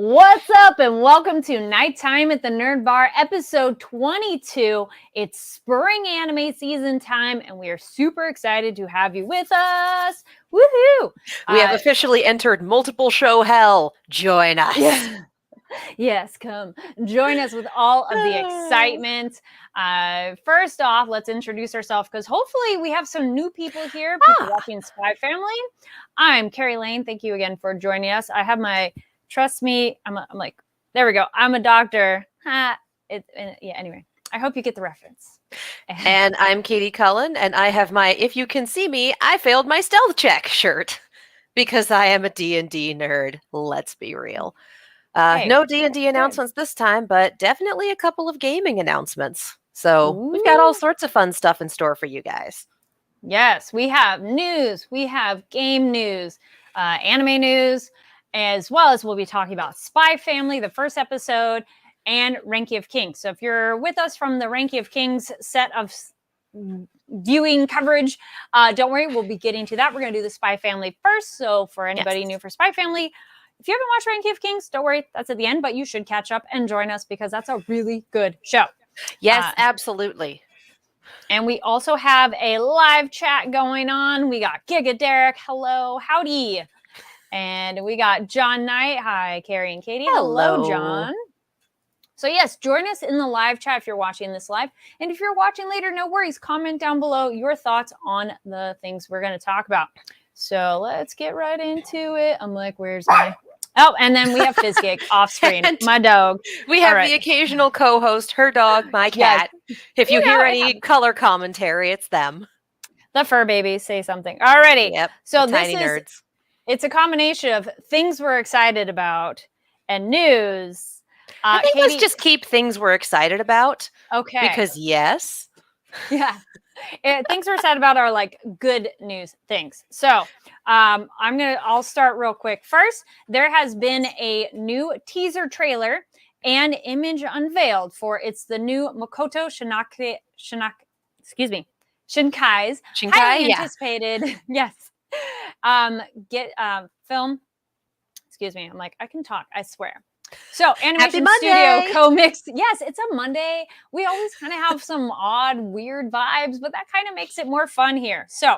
What's up, and welcome to Nighttime at the Nerd Bar, episode 22. It's spring anime season time, and we are super excited to have you with us. Woohoo! We have officially entered multiple show hell. Join us. Yeah. Yes, come join us with all of the excitement. First off, let's introduce ourselves because hopefully we have some new people here, people watching Spy Family. I'm Carrie Lane. Thank you again for joining us. I have my trust me. I'm like, there we go. I'm a doctor. Anyway, I hope you get the reference. And I'm Katie Cullen, and I have my "If you can see me, I failed my stealth check" shirt because I am a D&D nerd. Let's be real. No D&D announcements this time, but definitely a couple of gaming announcements. So we've got all sorts of fun stuff in store for you guys. Yes, we have news. We have game news, anime news, as well as we'll be talking about Spy Family, the first episode, and Ranky of Kings. So if you're with us from the Ranky of Kings set of viewing coverage, don't worry, we'll be getting to that. We're going to do the Spy Family first. So for anybody new for Spy Family, if you haven't watched Ranky of Kings, don't worry, that's at the end, but you should catch up and join us because that's a really good show. Yes, absolutely. And we also have a live chat going on. We got Giga Derek. Hello. Howdy. And we got John Knight. Hi, Carrie and Katie. Hello, John. So yes, join us in the live chat if you're watching this live. And if you're watching later, no worries. Comment down below your thoughts on the things we're going to talk about. So let's get right into it. I'm like, where's my... Oh, and then we have Fizzgig off screen, my dog. We have the occasional co-host, her dog, my cat. If you hear any color commentary, it's them. The fur babies say something. Alrighty. Yep. So tiny nerds. It's a combination of things we're excited about and news. I think let's just keep things we're excited about. Okay. Because yes. Yeah. Things we're excited about are like good news things. So I'll start real quick. First, there has been a new teaser trailer and image unveiled for the new Makoto Shinkai's highly anticipated film. Excuse me. I'm like, I can talk, I swear. So Animation Studio Co-Mix. Yes, it's a Monday. We always kind of have some odd, weird vibes, but that kind of makes it more fun here. So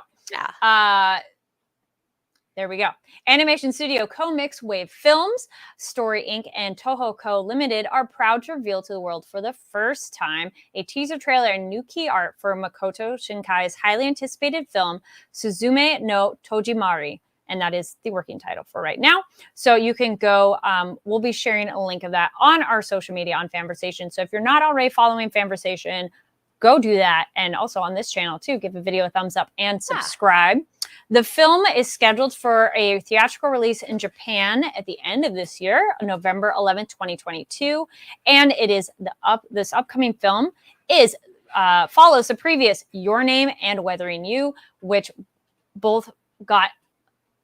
there we go. Animation Studio Co-Mix Wave Films, Story Inc., and Toho Co. Limited are proud to reveal to the world for the first time a teaser trailer and new key art for Makoto Shinkai's highly anticipated film, Suzume no Tojimari. And that is the working title for right now. So you can go, we'll be sharing a link of that on our social media on Fanversation. So if you're not already following Fanversation, go do that. And also on this channel too, give a video a thumbs up and subscribe. The film is scheduled for a theatrical release in Japan at the end of this year, November 11th, 2022. And it is this upcoming film follows the previous Your Name and Weathering You, which both got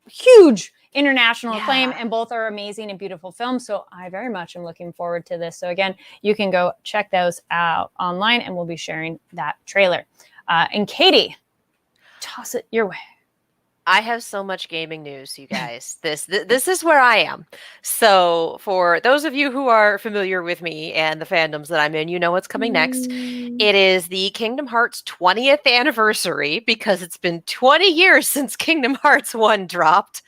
huge international acclaim, and both are amazing and beautiful films. So I very much am looking forward to this. So again, you can go check those out online, and we'll be sharing that trailer. And Katie, toss it your way. I have so much gaming news, you guys. This is where I am. So for those of you who are familiar with me and the fandoms that I'm in, you know what's coming next. It is the Kingdom Hearts 20th anniversary because it's been 20 years since Kingdom Hearts 1 dropped.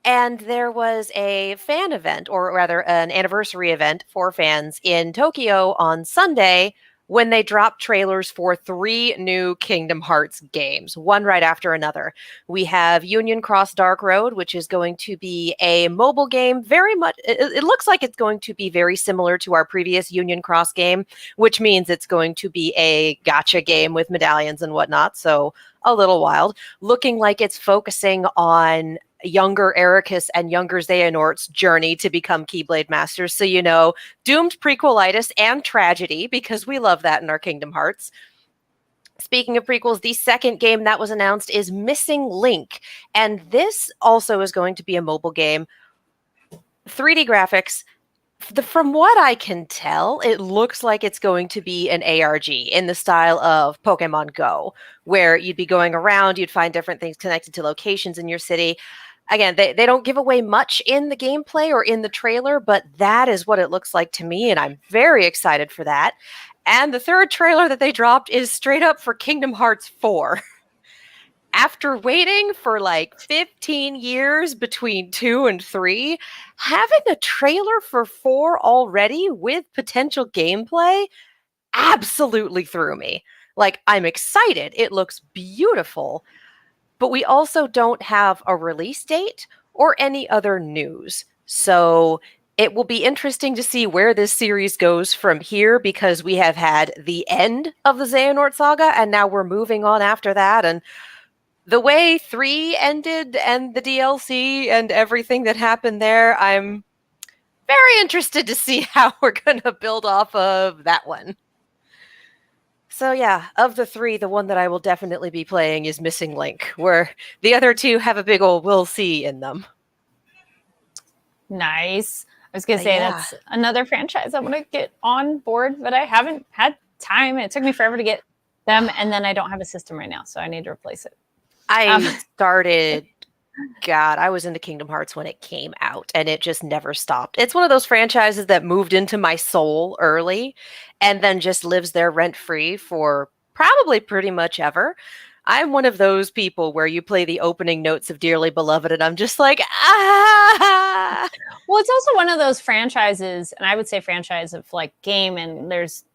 And there was a fan event, or rather an anniversary event for fans in Tokyo on Sunday when they dropped trailers for 3 new Kingdom Hearts games, one right after another. We have Union Cross Dark Road, which is going to be a mobile game. It looks like it's going to be very similar to our previous Union Cross game, which means it's going to be a gacha game with medallions and whatnot, so a little wild. Looking like it's focusing on younger Ericus and younger Xehanort's journey to become Keyblade Masters. So, doomed prequelitis and tragedy, because we love that in our Kingdom Hearts. Speaking of prequels, the second game that was announced is Missing Link. And this also is going to be a mobile game. 3D graphics. From what I can tell, it looks like it's going to be an ARG in the style of Pokemon Go, where you'd be going around, you'd find different things connected to locations in your city. Again, they don't give away much in the gameplay or in the trailer, but that is what it looks like to me, and I'm very excited for that. And the third trailer that they dropped is straight up for Kingdom Hearts 4. After waiting for like 15 years between 2 and 3, having a trailer for 4 already with potential gameplay absolutely threw me. Like, I'm excited. It looks beautiful. But we also don't have a release date or any other news. So it will be interesting to see where this series goes from here, because we have had the end of the Xehanort saga and now we're moving on after that. And the way 3 ended and the DLC and everything that happened there, I'm very interested to see how we're going to build off of that one. So yeah, of the 3, the one that I will definitely be playing is Missing Link, where the other 2 have a big old "we'll see" in them. Nice. I was going to say, Yeah. that's another franchise I want to get on board, but I haven't had time. It took me forever to get them, and then I don't have a system right now, so I need to replace it. I started, God, I was into Kingdom Hearts when it came out, and it just never stopped. It's one of those franchises that moved into my soul early and then just lives there rent-free for probably pretty much ever. I'm one of those people where you play the opening notes of Dearly Beloved and I'm just like, ah! Well, it's also one of those franchises, and I would say franchise of like game, and there's,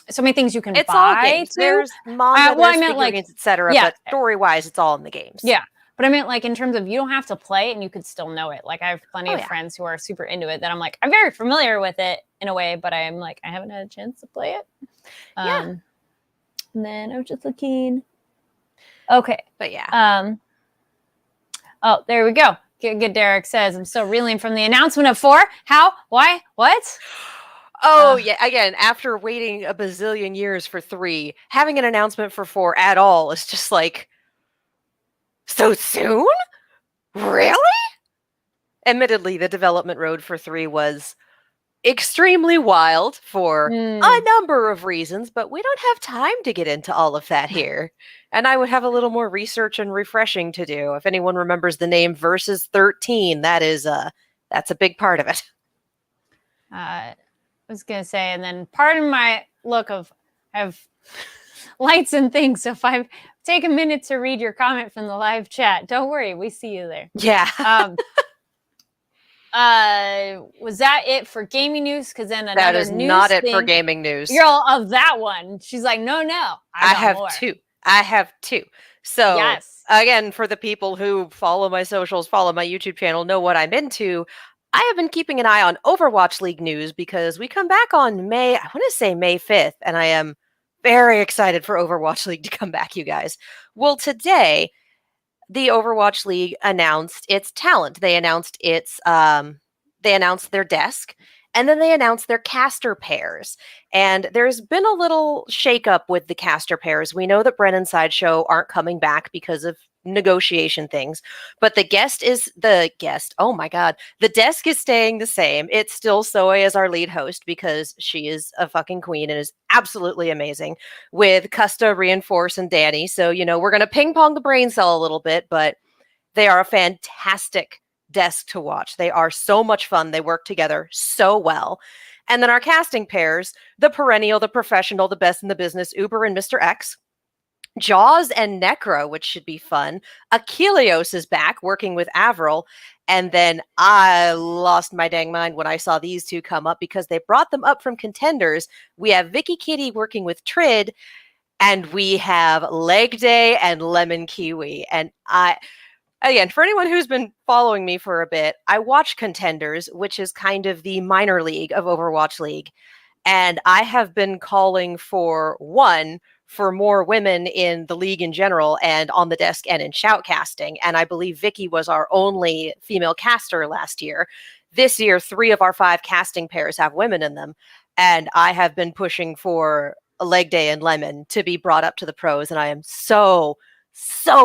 so many things you can It's buy. all games. There's manga, there's figurines, etc. Yeah. But story-wise, it's all in the games. Yeah. But I meant like in terms of you don't have to play it and you could still know it. Like I have plenty of yeah. friends who are super into it that I'm like, I'm very familiar with it in a way, but I'm like, I haven't had a chance to play it. Yeah. And then I was just looking. Okay. But yeah. Oh, there we go. Good Derek says, I'm still reeling from the announcement of 4. How? Why? What? Oh, yeah. Again, after waiting a bazillion years for 3, having an announcement for 4 at all is just like, so soon? Really? Admittedly, the development road for 3 was extremely wild for a number of reasons, but we don't have time to get into all of that here. And I would have a little more research and refreshing to do. If anyone remembers the name Versus 13, that's a big part of it. I was going to say, and then pardon my look of, I have lights and things, so if I take a minute to read your comment from the live chat, don't worry, we see you there. Yeah. Was that it for gaming news? Because then another that is news not it thing, for gaming news. You're all of that one. She's like, no, I have more. 2. I have 2. So yes. Again, for the people who follow my socials, follow my YouTube channel, know what I'm into, I have been keeping an eye on Overwatch League news because we come back on May 5th, and I am very excited for Overwatch League to come back, you guys. Well, today, the Overwatch League announced its talent. They announced their desk, and then they announced their caster pairs. And there's been a little shakeup with the caster pairs. We know that Bren and Sideshow aren't coming back because of negotiation things, but the desk is staying the same. It's still Soe as our lead host because she is a fucking queen and is absolutely amazing, with Custa, Reinforce, and Danny. So, we're going to ping pong the brain cell a little bit, but they are a fantastic desk to watch. They are so much fun. They work together so well. And then our casting pairs, the perennial, the professional, the best in the business, Uber and Mr. X. Jaws and Necro, which should be fun. Achilleos is back working with Avril. And then I lost my dang mind when I saw these 2 come up because they brought them up from contenders. We have Vicky Kitty working with Trid, and we have Leg Day and Lemon Kiwi. And again, for anyone who's been following me for a bit, I watch Contenders, which is kind of the minor league of Overwatch League. And I have been calling for more women in the league in general and on the desk and in shoutcasting. And I believe Vicky was our only female caster last year. This year, 3 of our 5 casting pairs have women in them. And I have been pushing for Leg Day and Lemon to be brought up to the pros. And I am so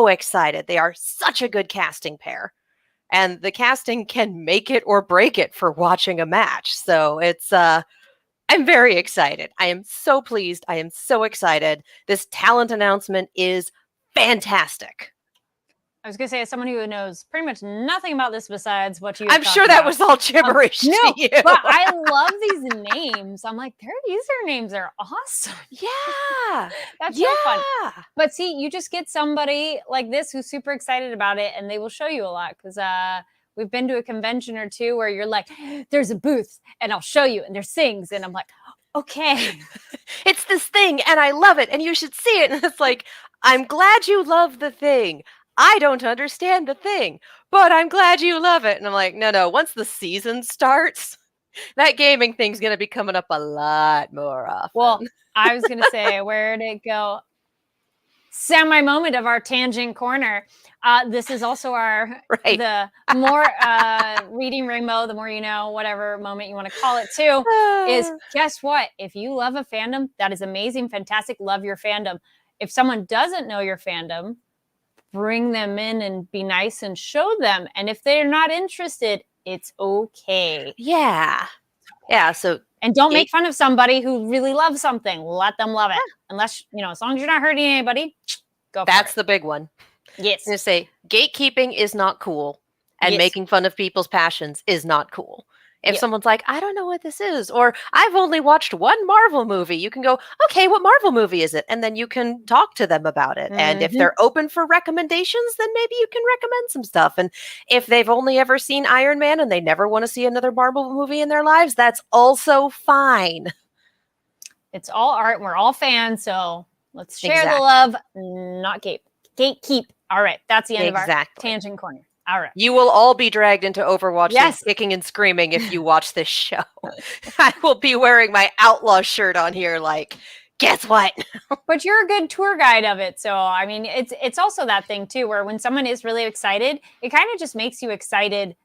excited. They are such a good casting pair. And the casting can make it or break it for watching a match. So I'm very excited. I am so pleased. I am so excited. This talent announcement is fantastic. I was gonna say, as someone who knows pretty much nothing about this besides what you. I'm sure that was all gibberish no, to you. but I love these names. I'm like, their usernames are awesome. Yeah, That's so fun. But see, you just get somebody like this who's super excited about it, and they will show you a lot because we've been to a convention or two where you're like, there's a booth, and I'll show you, and there's things, and I'm like, okay, it's this thing, and I love it, and you should see it. And it's like, I'm glad you love the thing. I don't understand the thing, but I'm glad you love it. And I'm like, no, once the season starts, that gaming thing's going to be coming up a lot more often. Well, I was going to say, where'd it go? Semi moment of our tangent corner. This is also our, the more reading rainbow, the more you know, whatever moment you want to call it too, is guess what? If you love a fandom, that is amazing, fantastic, love your fandom. If someone doesn't know your fandom, bring them in and be nice and show them. And if they're not interested, it's okay. Yeah. So, and don't make fun of somebody who really loves something. Let them love it. Unless, as long as you're not hurting anybody, go for it. That's the big one. Yes. I'm going to say gatekeeping is not cool. And making fun of people's passions is not cool. If someone's like, I don't know what this is, or I've only watched one Marvel movie, you can go, okay, what Marvel movie is it? And then you can talk to them about it. Mm-hmm. And if they're open for recommendations, then maybe you can recommend some stuff. And if they've only ever seen Iron Man and they never want to see another Marvel movie in their lives, that's also fine. It's all art. And we're all fans. So let's share the love, not gatekeep. All right. That's the end of our tangent corner. All right. You will all be dragged into Overwatch kicking and screaming if you watch this show. I will be wearing my outlaw shirt on here like, guess what? But you're a good tour guide of it. So, I mean, it's also that thing, too, where when someone is really excited, it kind of just makes you excited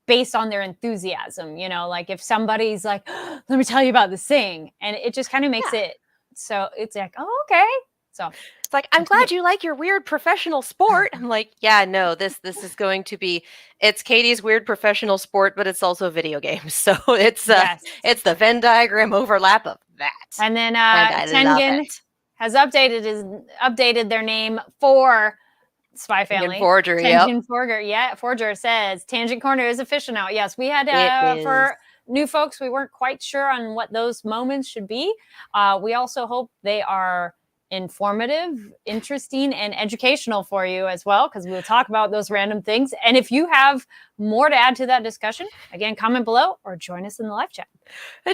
based on their enthusiasm. Like if somebody's like, oh, let me tell you about this thing. And it just kind of makes it so it's like, oh, okay. So it's like, I'm glad you like your weird professional sport. I'm like, yeah, no, this is going to be, it's Katie's weird professional sport, but it's also video games. So it's the Venn diagram overlap of that. And then Tengen has updated their name for Spy Family. Forger, Tengen Forger. Yeah, Forger says Tangent Corner is official now. Yes, we had for new folks, we weren't quite sure on what those moments should be. We also hope they are informative, interesting, and educational for you as well, because we'll talk about those random things. And if you have more to add to that discussion, again, comment below or join us in the live chat.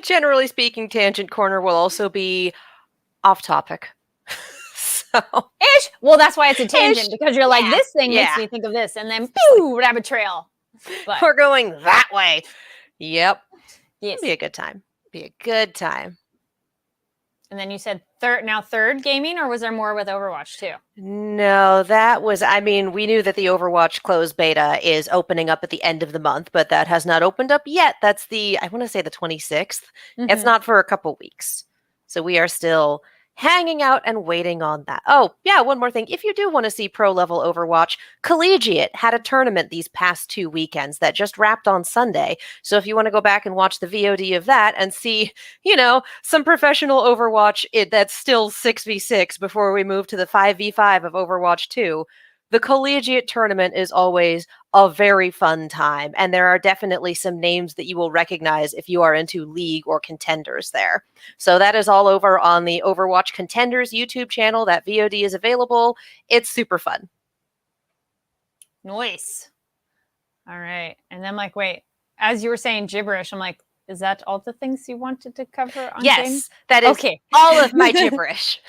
Generally speaking, Tangent Corner will also be off topic. Ish. Well, that's why it's a tangent, because you're like, this thing makes me think of this, and then pew, rabbit trail. But we're going that way. Yep. Yes. It'll be a good time. Be a good time. And then you said third gaming, or was there more with Overwatch too? No, we knew that the Overwatch closed beta is opening up at the end of the month, but that has not opened up yet. That's I want to say the 26th. Mm-hmm. It's not for a couple weeks. So we are still hanging out and waiting on that. Oh, yeah, one more thing. If you do want to see pro-level Overwatch, Collegiate had a tournament these past 2 weekends that just wrapped on Sunday. So if you want to go back and watch the VOD of that and see, some professional Overwatch that's still 6v6 before we move to the 5v5 of Overwatch 2, the Collegiate tournament is always a very fun time. And there are definitely some names that you will recognize if you are into League or Contenders there. So that is all over on the Overwatch Contenders YouTube channel. That VOD is available. It's super fun. Nice. All right. And then wait, as you were saying gibberish, I'm like, is that all the things you wanted to cover on games? That is all of my gibberish.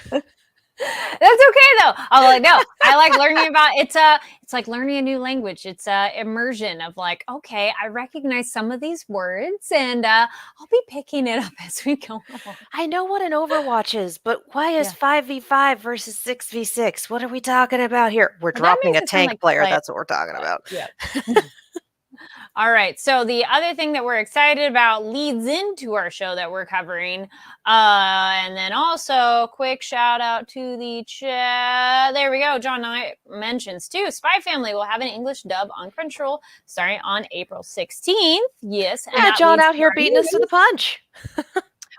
That's okay though. I'm like, no, I like learning about it's like learning a new language. It's immersion of like, okay, I recognize some of these words and I'll be picking it up as we go along. I know what an Overwatch is, but why is 5v5 versus 6v6? What are we talking about here? We're dropping a tank player. That's what we're talking about. Yeah. All right. So the other thing that we're excited about leads into our show that we're covering. And then also quick shout out to the chat. There we go. John Knight mentions too. Spy Family will have an English dub on Crunchyroll starting on April 16th. Yes. And John out here beating us to the punch.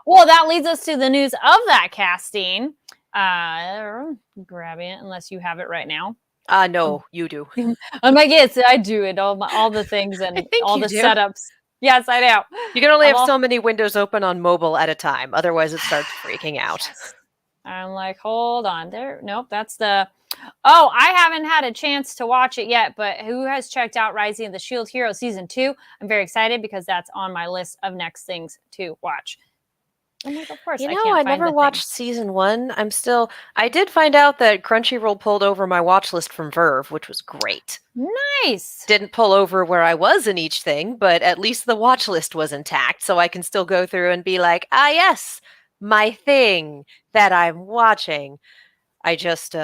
Well, that leads us to the news of that casting. Grabbing it unless you have it right now. No, you do. I'm like, yes, I do it. All the things I and think all you the do. setups. Yes, I do. You can only I'm have all, so many windows open on mobile at a time. Otherwise, it starts freaking out. yes. I'm like, hold on. There. Nope. That's the. Oh, I haven't had a chance to watch it yet, but who has checked out Rising of the Shield Hero season 2? I'm very excited because that's on my list of next things to watch. I'm like, of course, You I know, can't I find never the thing. watched season 1. I did find out that Crunchyroll pulled over my watch list from Verve, which was great. Nice. Didn't pull over where I was in each thing, but at least the watch list was intact, so I can still go through and be like, ah, yes, my thing that I'm watching. I just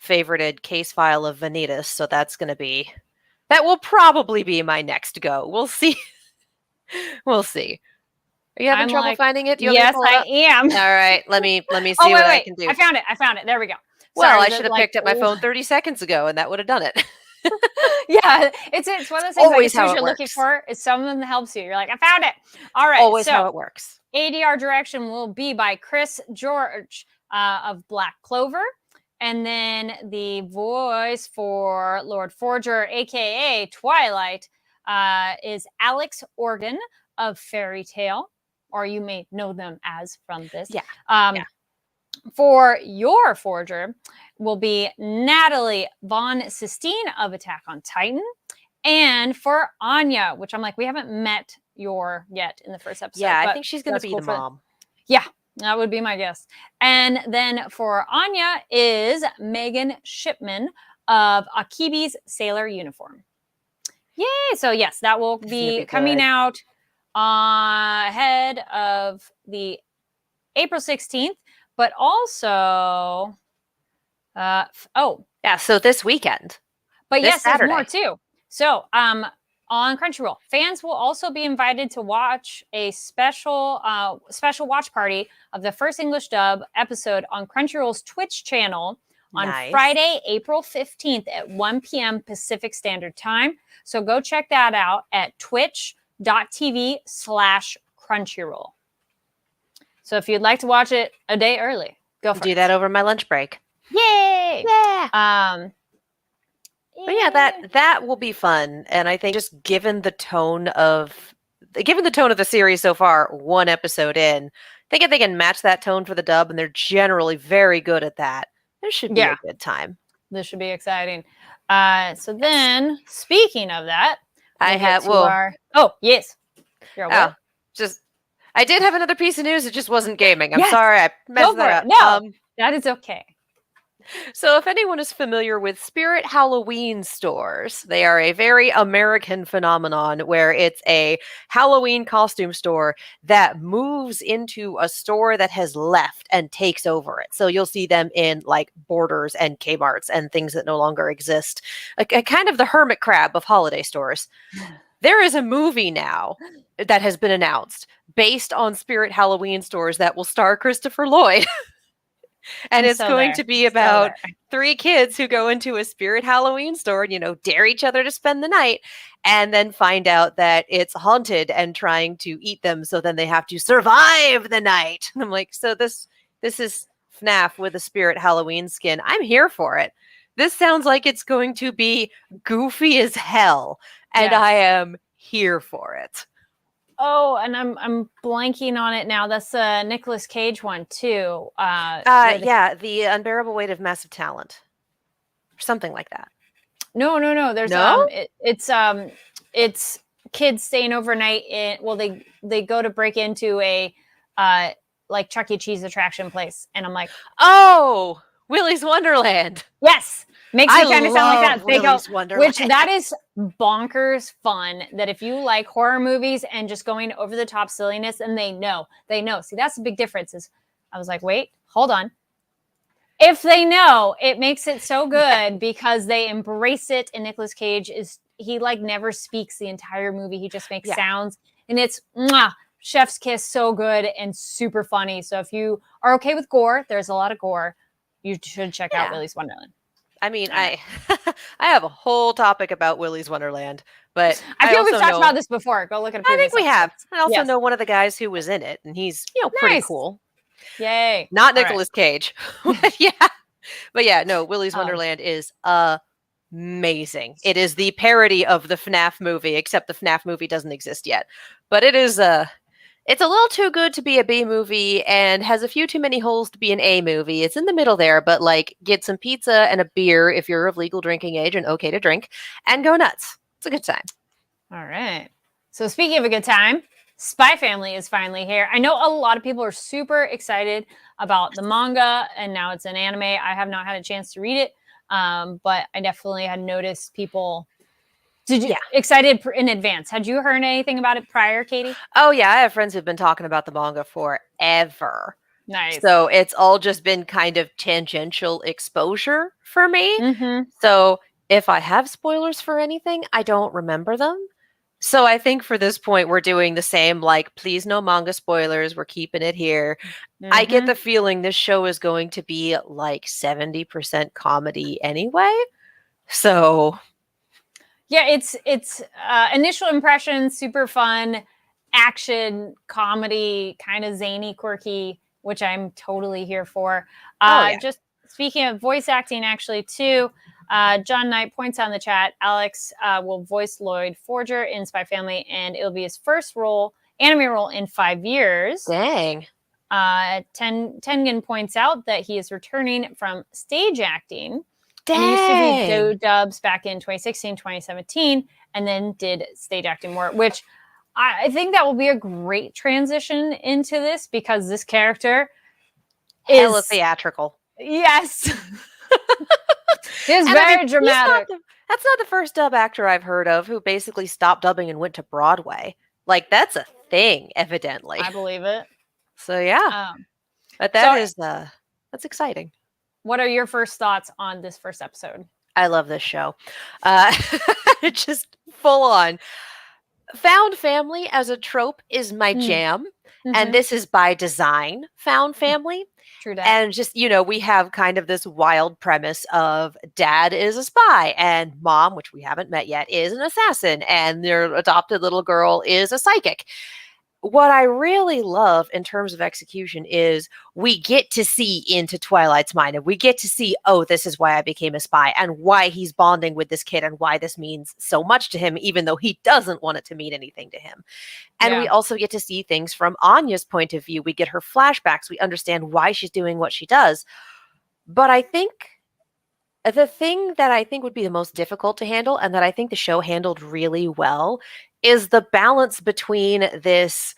favorited Case File of Vanitas, so that will probably be my next go. We'll see. We'll see. Are you having I'm trouble like, finding it? Do you want me to yes, pull it I up? am. All right, let me Oh, see what I wait. can do. I found it. I found it. There we go. Well, Sorry, I the should have like, picked up my phone 30 seconds ago, and that would have done it. yeah, it's one of those things like Always as soon how as it you're looking works. for, it's something that helps you. You're like, I found it. All right, Always how so it works. ADR direction will be by Chris George of Black Clover. And then the voice for Lord Forger, aka Twilight, is Alex Organ of Fairy Tale, or you may know them as from this. Yeah. Yeah. For your Forger will be Natalie Von Sistine of Attack on Titan. And for Anya, which I'm like, we haven't met your yet in the first episode. Yeah, I but think she's going to be cool the mom. Yeah, that would be my guess. And then for Anya is Megan Shipman of Akibi's Sailor Uniform. Yay! So yes, that will be coming out ahead of the April 16th, but also, yeah, so this weekend. But this yes, Saturday. There's more too. So, on Crunchyroll, fans will also be invited to watch a special watch party of the first English dub episode on Crunchyroll's Twitch channel on Friday, April 15th at 1 p.m. Pacific Standard Time. So go check that out at twitch.tv/Crunchyroll. So if you'd like to watch it a day early, go for it. Do that over my lunch break. Yay! Yeah. But yeah, that will be fun, and I think just given the tone of the series so far, one episode in, I think if they can match that tone for the dub, and they're generally very good at that, this should be a good time. This should be exciting. So then, speaking of that, oh yes, I did have another piece of news. It just wasn't gaming. I'm sorry, I messed that up. No, that is okay. So if anyone is familiar with Spirit Halloween stores, they are a very American phenomenon where it's a Halloween costume store that moves into a store that has left and takes over it. So you'll see them in like Borders and Kmart's and things that no longer exist. A kind of the hermit crab of holiday stores. There is a movie now that has been announced based on Spirit Halloween stores that will star Christopher Lloyd. And it's going to be about 3 kids who go into a Spirit Halloween store and, dare each other to spend the night and then find out that it's haunted and trying to eat them. So then they have to survive the night. And I'm like, so this is FNAF with a Spirit Halloween skin. I'm here for it. This sounds like it's going to be goofy as hell. And I am here for it. Oh, and I'm blanking on it now. That's a Nicolas Cage one too. The Unbearable Weight of Massive Talent, or something like that. No. There's it's kids staying overnight they go to break into a like Chuck E. Cheese attraction place, and I'm like, oh, Willy's Wonderland. Yes. Makes me kind of sound like that. Willy's Wonderland. Which that is bonkers fun. That if you like horror movies and just going over the top silliness, and they know. See, that's the big difference. Is I was like, wait, hold on. If they know, it makes it so good because they embrace it. And Nicolas Cage he like never speaks the entire movie. He just makes sounds, and it's chef's kiss, so good and super funny. So if you are okay with gore, there's a lot of gore. You should check out Willy's Wonderland. I mean, I have a whole topic about Willy's Wonderland, but I feel we've talked about this before. Go look at a previous I think we have. I also Yes. know one of the guys who was in it, and he's pretty cool. Yay! Not Nicolas Cage. Yeah. But yeah, no, Willy's Wonderland is amazing. It is the parody of the FNAF movie, except the FNAF movie doesn't exist yet. But it is it's a little too good to be a B movie and has a few too many holes to be an A movie. It's in the middle there, but like get some pizza and a beer if you're of legal drinking age and okay to drink, and go nuts. It's a good time. All right. So speaking of a good time, Spy Family is finally here. I know a lot of people are super excited about the manga, and now it's an anime. I have not had a chance to read it, but I definitely had noticed people excited in advance. Had you heard anything about it prior, Katie? Oh yeah, I have friends who've been talking about the manga forever. Nice. So it's all just been kind of tangential exposure for me. Mm-hmm. So if I have spoilers for anything, I don't remember them. So I think for this point, we're doing the same, like, please no manga spoilers. We're keeping it here. Mm-hmm. I get the feeling this show is going to be like 70% comedy anyway. So yeah, it's initial impressions, super fun, action, comedy, kind of zany, quirky, which I'm totally here for. Just speaking of voice acting, actually, too, John Knight points out in the chat, Alex will voice Lloyd Forger in Spy Family, and it'll be his first anime role in 5 years. Dang. Tengen points out that he is returning from stage acting. Dang. And he used to do dubs back in 2016, 2017, and then did stage acting more, which I think that will be a great transition into this because this character is hella theatrical. Yes. It's very dramatic. That's not the first dub actor I've heard of who basically stopped dubbing and went to Broadway. Like, that's a thing, evidently. I believe it. So, yeah. But that's exciting. What are your first thoughts on this first episode? I love this show. Just full on. Found family as a trope is my jam. Mm-hmm. And this is by design, found family. True that. And just, we have kind of this wild premise of dad is a spy and mom, which we haven't met yet, is an assassin. And their adopted little girl is a psychic. What I really love in terms of execution is we get to see into Twilight's mind, and we get to see, oh, this is why I became a spy and why he's bonding with this kid and why this means so much to him, even though he doesn't want it to mean anything to him. And we also get to see things from Anya's point of view. We get her flashbacks. We understand why she's doing what she does. But I think the thing that I think would be the most difficult to handle, and that I think the show handled really well, is the balance between this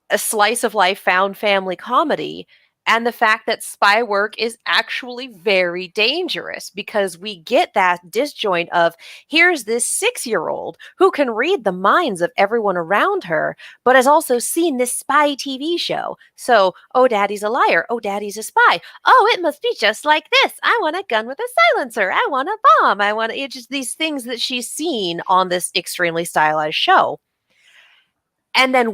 a slice of life found family comedy and the fact that spy work is actually very dangerous, because we get that disjoint of here's this 6-year-old who can read the minds of everyone around her, but has also seen this spy TV show. So, oh, daddy's a liar. Oh, daddy's a spy. Oh, it must be just like this. I want a gun with a silencer. I want a bomb. It's just these things that she's seen on this extremely stylized show. And then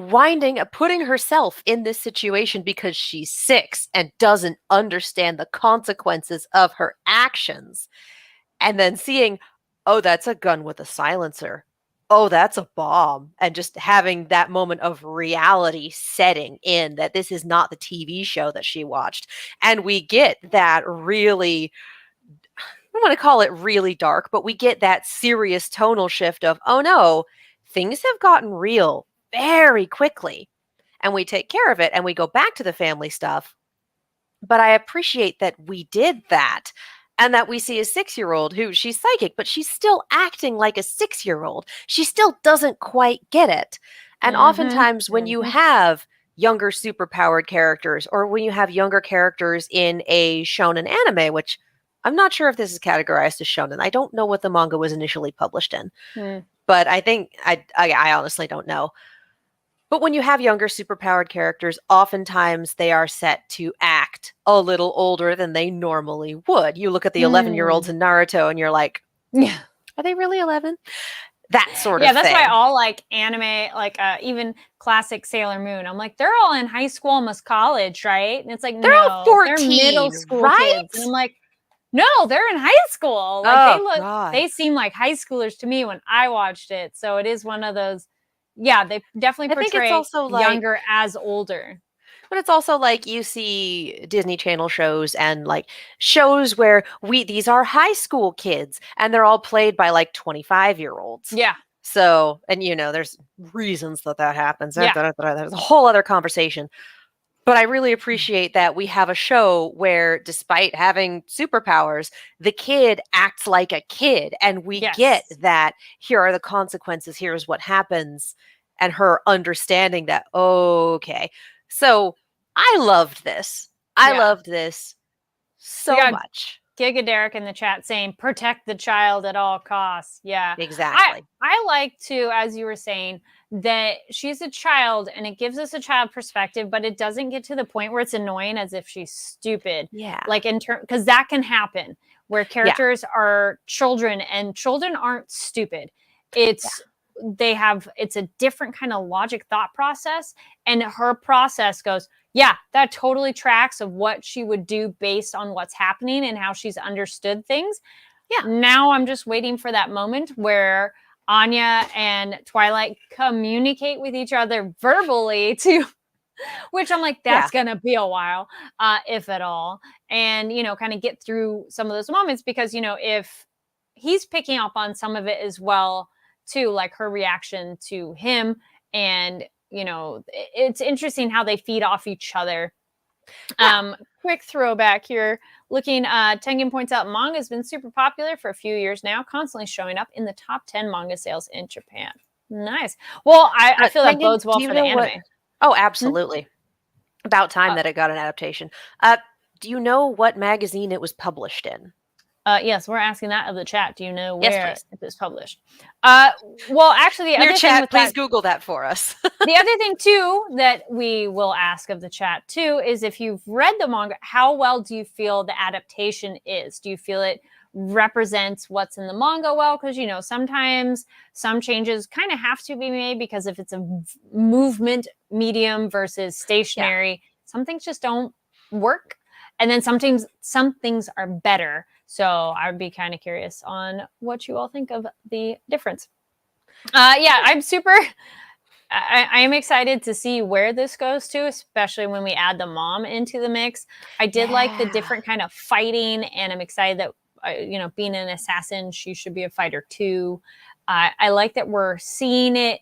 putting herself in this situation because she's 6 and doesn't understand the consequences of her actions. And then seeing, oh, that's a gun with a silencer. Oh, that's a bomb. And just having that moment of reality setting in that this is not the TV show that she watched. And we get that really, I don't want to call it really dark, but we get that serious tonal shift of, oh no, things have gotten real very quickly, and we take care of it and we go back to the family stuff. But I appreciate that we did that, and that we see a 6-year-old who she's psychic, but she's still acting like a 6-year-old. She still doesn't quite get it. And oftentimes when you have younger superpowered characters, or when you have younger characters in a shonen anime, which I'm not sure if this is categorized as shonen. I don't know what the manga was initially published in, but I think I honestly don't know. But when you have younger superpowered characters, oftentimes they are set to act a little older than they normally would. You look at the 11-year-olds in Naruto and you're like, yeah, are they really 11? That sort of thing. Yeah, that's why all like anime, like even classic Sailor Moon, I'm like, they're all in high school, almost college, right? And it's like, they're all 14, they're middle school right? kids. And I'm like, no, they're in high school. Like they seem like high schoolers to me when I watched it. So it is one of those. Yeah, they definitely portray also younger as older. But it's also like you see Disney Channel shows and like shows where these are high school kids and they're all played by like 25-year-olds. Yeah. So, and there's reasons that happens. Yeah. There's a whole other conversation. But I really appreciate that we have a show where, despite having superpowers, the kid acts like a kid. And we get Yes. that here are the consequences, here's what happens, and her understanding that, okay. So I loved this. I Yeah. loved this We so got much. Giga Derek in the chat saying protect the child at all costs. Yeah. Exactly. I like to, as you were saying, that she's a child and it gives us a child perspective, but it doesn't get to the point where it's annoying as if she's stupid. Yeah. Like in term, because that can happen where characters are children and children aren't stupid. It's it's a different kind of logic thought process, and her process goes, yeah, that totally tracks of what she would do based on what's happening and how she's understood things. Yeah. Now I'm just waiting for that moment where Anya and Twilight communicate with each other verbally to, which I'm like, that's going to be a while, if at all. And, kind of get through some of those moments because, if he's picking up on some of it as well, too, like her reaction to him. And, it's interesting how they feed off each other. Quick throwback here. Looking, Tengen points out manga has been super popular for a few years now, constantly showing up in the top 10 manga sales in Japan. Nice. Well, I feel that bodes well for the anime. Oh, absolutely. About time that it got an adaptation. Do you know what magazine it was published in? Yes, we're asking that of the chat. Do you know where it was published? Well, actually, the Your other chat, thing with please Google that for us. The other thing too that we will ask of the chat too is if you've read the manga, how well do you feel the adaptation is? Do you feel it represents what's in the manga well? Because sometimes some changes kind of have to be made because if it's a movement medium versus stationary, some things just don't work, and then sometimes some things are better. So I would be kind of curious on what you all think of the difference. I'm super. I am excited to see where this goes to, especially when we add the mom into the mix. I did like the different kind of fighting, and I'm excited that being an assassin, she should be a fighter too. I like that we're seeing it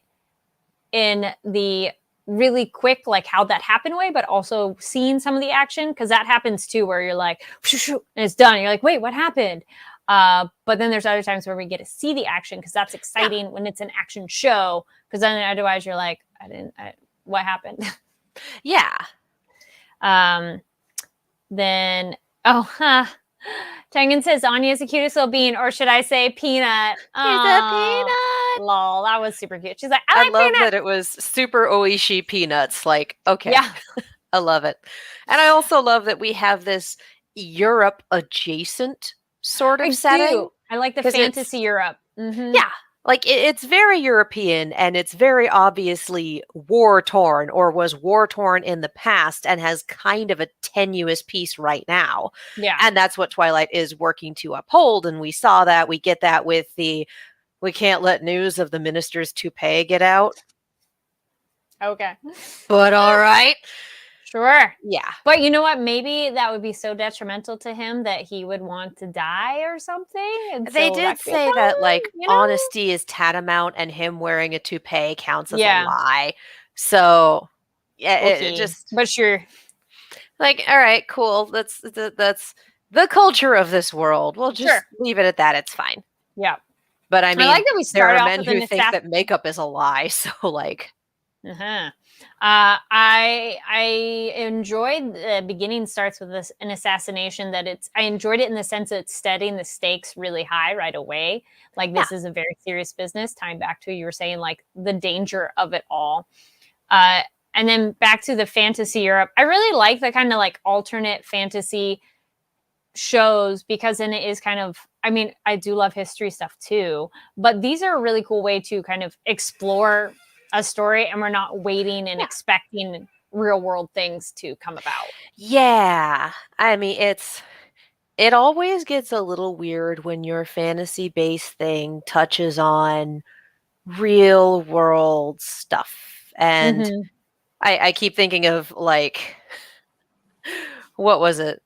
in the really quick, like how that happened way, but also seeing some of the action, because that happens too, where you're like, and it's done. You're like, wait, what happened? But then there's other times where we get to see the action because that's exciting when it's an action show. Because then otherwise you're like, what happened? Yeah. Then Tengen says Anya is the cutest little bean, or should I say peanut? She's a peanut. Lol, that was super cute. She's like, I love that it was super Oishi peanuts. Like, okay. Yeah. I love it. And I also love that we have this Europe adjacent sort of setting. I like the fantasy Europe. Mm-hmm. Yeah. Like it's very European and it's very obviously war torn or was war torn in the past and has kind of a tenuous piece right now. Yeah. And that's what Twilight is working to uphold. And we saw that. We get that with we can't let news of the minister's toupee get out. Okay. But all right. Sure. Yeah. But you know what? Maybe that would be so detrimental to him that he would want to die or something. And they did say that like honesty is tantamount and him wearing a toupee counts as a lie. So it just. But sure. Like, all right, cool. That's the culture of this world. We'll just leave it at that. It's fine. Yeah. But I mean, I like that we there are off men with who think that makeup is a lie. So like. I enjoyed the beginning starts with an assassination I enjoyed it in the sense that it's setting the stakes really high right away. Like this is a very serious business, tying back to you were saying like the danger of it all. And then back to the fantasy Europe. I really like the kind of like alternate fantasy shows because then it is kind of, I mean, I do love history stuff too, but these are a really cool way to kind of explore a story and we're not waiting and expecting real world things to come about. Yeah. I mean, it always gets a little weird when your fantasy based thing touches on real world stuff. And I keep thinking of like, what was it?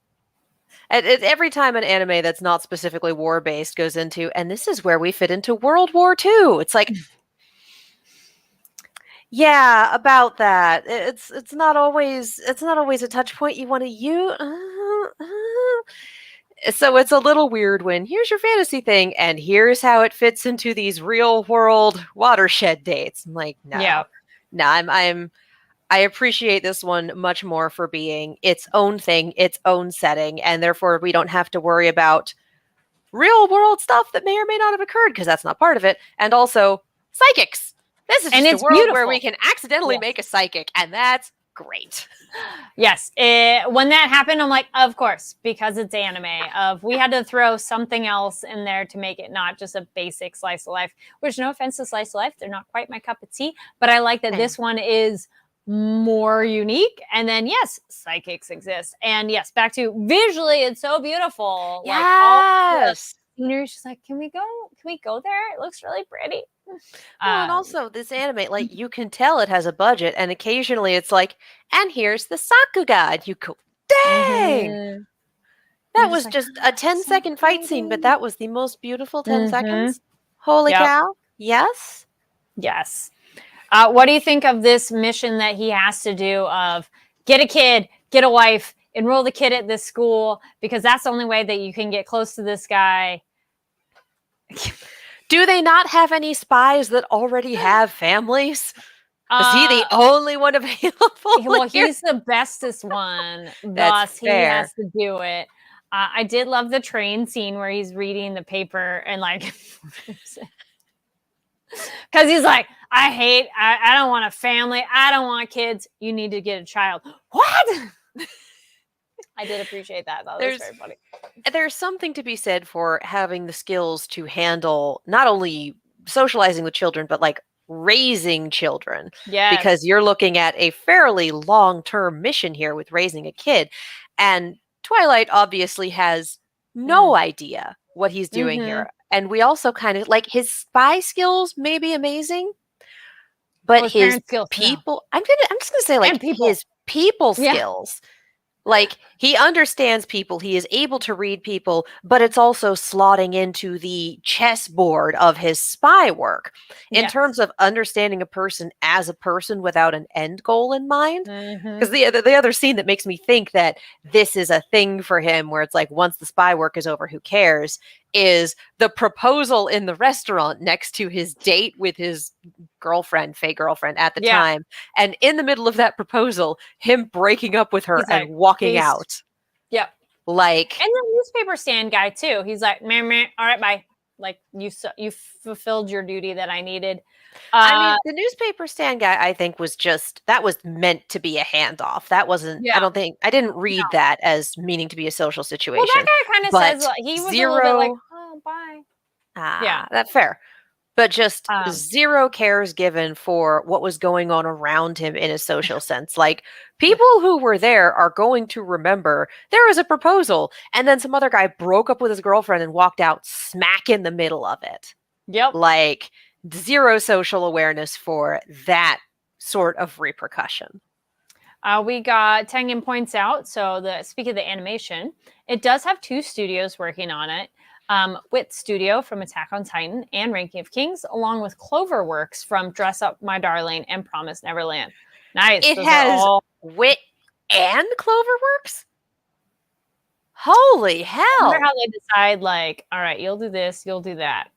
Every time an anime that's not specifically war based goes into, and this is where we fit into World War II. It's like, yeah, about that. It's not always a touch point you want to use. So it's a little weird when here's your fantasy thing, and here's how it fits into these real world watershed dates. I'm like, Yeah. no, I appreciate this one much more for being its own thing, its own setting, and therefore we don't have to worry about real world stuff that may or may not have occurred because that's not part of it. And also psychics. This is And just a it's world where we beautiful. can accidentally Yes. make a psychic, and that's great. Yes. When that happened, I'm like, of course, because it's anime. We had to throw something else in there to make it not just a basic slice of life, which no offense to slice of life, they're not quite my cup of tea, but I like that this one is more unique. And then yes, psychics exist. And yes, back to visually, it's so beautiful. Yes. Like all the scenery, she's like, can we go there? It looks really pretty. Well, and also this anime, like you can tell it has a budget, and occasionally it's like, and here's the Sakuga. And you go, dang! Mhm. That I'm was like, just a 10-second fight scene, but that was the most beautiful 10 seconds. Holy Yep. cow. Yes. Yes. What do you think of this mission that he has to do of get a kid, get a wife, enroll the kid at this school, because that's the only way that you can get close to this guy. Do they not have any spies that already have families? Is he the only one available? Well, here? he's the bestest one, That's thus he fair. has to do it. I did love the train scene where he's reading the paper and like, because he's like, I don't want a family, I don't want kids. You need to get a child. What? I did appreciate that. That was very funny. There's something to be said for having the skills to handle not only socializing with children, but like raising children. Yes. Because you're looking at a fairly long-term mission here with raising a kid. And Twilight obviously has no idea what he's doing here. And we also kind of like his spy skills may be amazing, but his his parent skills, no. people, I'm just gonna say like his people skills. Like he understands people, he is able to read people, but it's also slotting into the chessboard of his spy work in terms of understanding a person as a person without an end goal in mind. Because the other scene that makes me think that this is a thing for him, where it's like once the spy work is over, who cares, is the proposal in the restaurant next to his date with his girlfriend, fake girlfriend at the time. And in the middle of that proposal, him breaking up with her and walking out. Yep. Like, and the newspaper stand guy too. He's like, meh, meh, all right, bye. Like you fulfilled your duty that I needed. I mean, the newspaper stand guy, I think, was just, that was meant to be a handoff. That wasn't, I didn't read that as meaning to be a social situation. Well, that guy kind of says, he was Zero, a little bit like, oh, bye. That's fair. But just zero cares given for what was going on around him in a social sense. Like, people who were there are going to remember there was a proposal, and then some other guy broke up with his girlfriend and walked out smack in the middle of it. Yep. Like, zero social awareness for that sort of repercussion. We got Tengen points out, so speaking of the animation, it does have 2 studios working on it. Wit Studio from Attack on Titan and Ranking of Kings, along with Cloverworks from Dress Up My Darling and Promise Neverland. Nice. It has Wit and Cloverworks? Holy hell. I wonder how they decide, like, all right, you'll do this, you'll do that.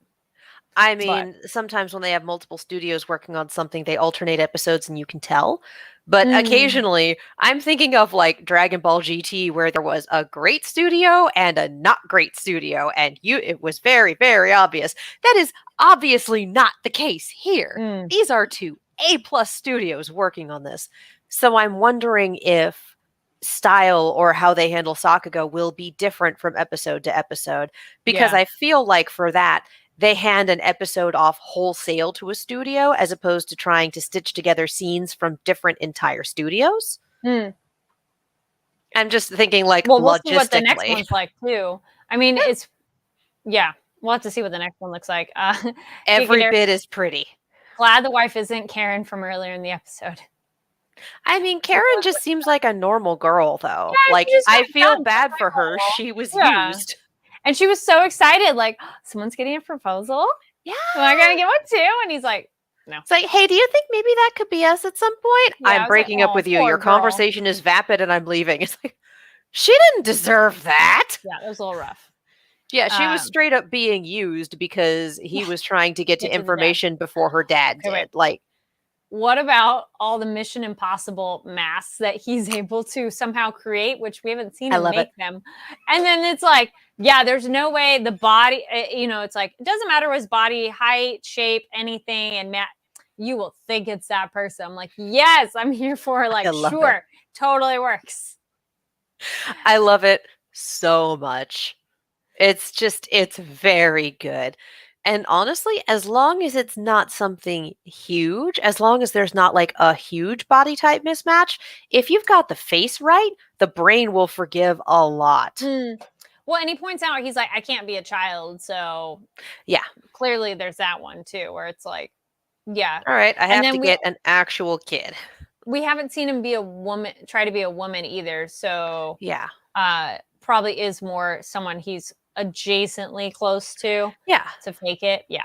I mean, sometimes when they have multiple studios working on something, they alternate episodes and you can tell. But occasionally, I'm thinking of like Dragon Ball GT, where there was a great studio and a not great studio, and it was very, very obvious. That is obviously not the case here. These are 2 A+ studios working on this. So I'm wondering if style or how they handle Sakuga will be different from episode to episode, because I feel like for that, they hand an episode off wholesale to a studio as opposed to trying to stitch together scenes from different entire studios. I'm just thinking like, well, we'll see what the next one's like too. I mean, we'll have to see what the next one looks like. Every bit is pretty. Glad the wife isn't Karen from earlier in the episode. I mean, Karen just seems like a normal girl, though. Yeah, Like, she just I got feel done. bad for her. She was Yeah. used. And she was so excited, like, someone's getting a proposal? Yeah. Am I gonna get one too? And he's like, no. It's like, hey, do you think maybe that could be us at some point? Yeah, I'm I was like, breaking up oh, with you. poor Your girl. conversation is vapid and I'm leaving. It's like, she didn't deserve that. Yeah, it was a little rough. Yeah, she was straight up being used because he was trying to get to Get to the dad. information before her dad Okay, did. wait. Like, What about all the Mission Impossible masks that he's able to somehow create, which we haven't seen I him love make it. them? And then it's like, yeah, there's no way the body, it's like, it doesn't matter his body, height, shape, anything. And Matt, you will think it's that person. I'm like, yes, I'm here for it. I Like, love it. sure, totally works. I love it so much. It's very good. And honestly, as long as it's not something huge, as long as there's not like a huge body type mismatch, if you've got the face right, the brain will forgive a lot. Well, and he points out, he's like, I can't be a child. So Yeah. clearly there's that one too, where it's like, yeah. All right, I And have then to get an actual kid. we haven't seen him be a woman, try to be a woman either. So Yeah. probably is more someone he's adjacently close to Yeah. fake it. Yeah.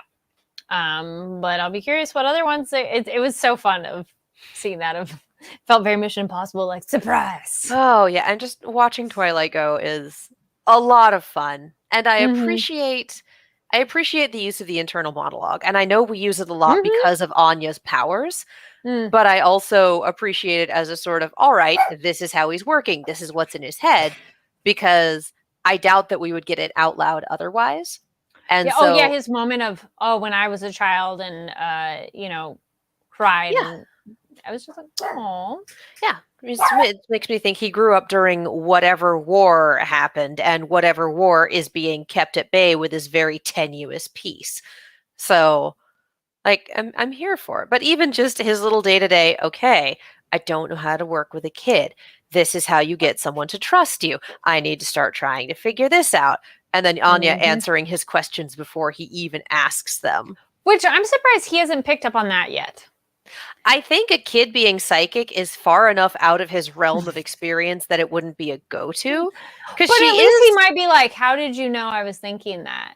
But I'll be curious what other ones. It was so fun of seeing that. Of felt very Mission Impossible, like surprise. Oh, yeah, and just watching Twilight go is a lot of fun. And I Mhm. appreciate the use of the internal monologue. And I know we use it a lot Mhm. because of Anya's powers. Mm. But I also appreciate it as a sort of, all right, this is how he's working. This is what's in his head. Because I doubt that we would get it out loud otherwise. And Yeah. so, Oh yeah, his moment of when I was a child and cried, yeah, and I was just like, oh yeah, it makes me think he grew up during whatever war happened, and whatever war is being kept at bay with this very tenuous peace. So, like, I'm here for it. But even just his little day to day, okay, I don't know how to work with a kid. This is how you get someone to trust you. I need to start trying to figure this out. And then Anya answering his questions before he even asks them. Which I'm surprised he hasn't picked up on that yet. I think a kid being psychic is far enough out of his realm of experience that it wouldn't be a go-to. But at least he might be like, how did you know I was thinking that?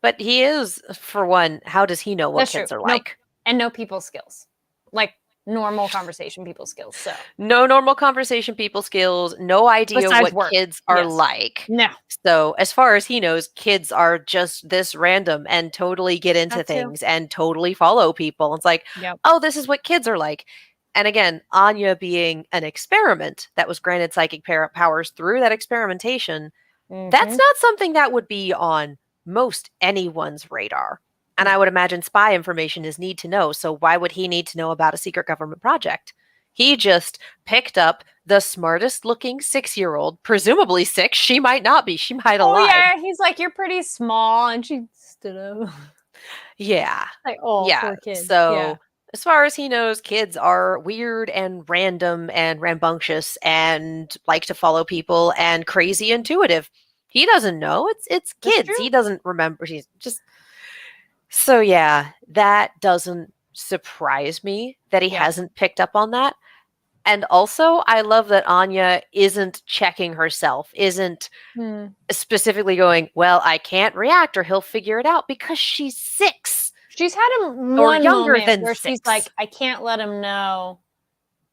But he is, for one, how does he know what That's kids true. are like? And no people skills. Like normal conversation people skills. So no normal conversation people skills, no idea besides what work. kids are Yes. like. No. So as far as he knows, kids are just this random and totally get into That too. things and totally follow people. It's like, Yep. oh, this is what kids are like. And again, Anya being an experiment that was granted psychic powers through that experimentation, that's not something that would be on most anyone's radar. And I would imagine spy information is need to know. So why would he need to know about a secret government project? He just picked up the smartest looking 6-year-old, presumably 6. She might not be. She might have lied. Yeah. He's like, you're pretty small. And she stood up. Yeah. Like, oh, Yeah. poor kid. So as far as he knows, kids are weird and random and rambunctious and like to follow people and crazy intuitive. He doesn't know. It's kids. He doesn't remember. He's just so yeah, that doesn't surprise me that he hasn't picked up on that. And also, I love that Anya isn't checking herself, isn't specifically going, well, I can't react or he'll figure it out because she's 6. She's had Or younger moment than where 6. she's like, I can't let him know.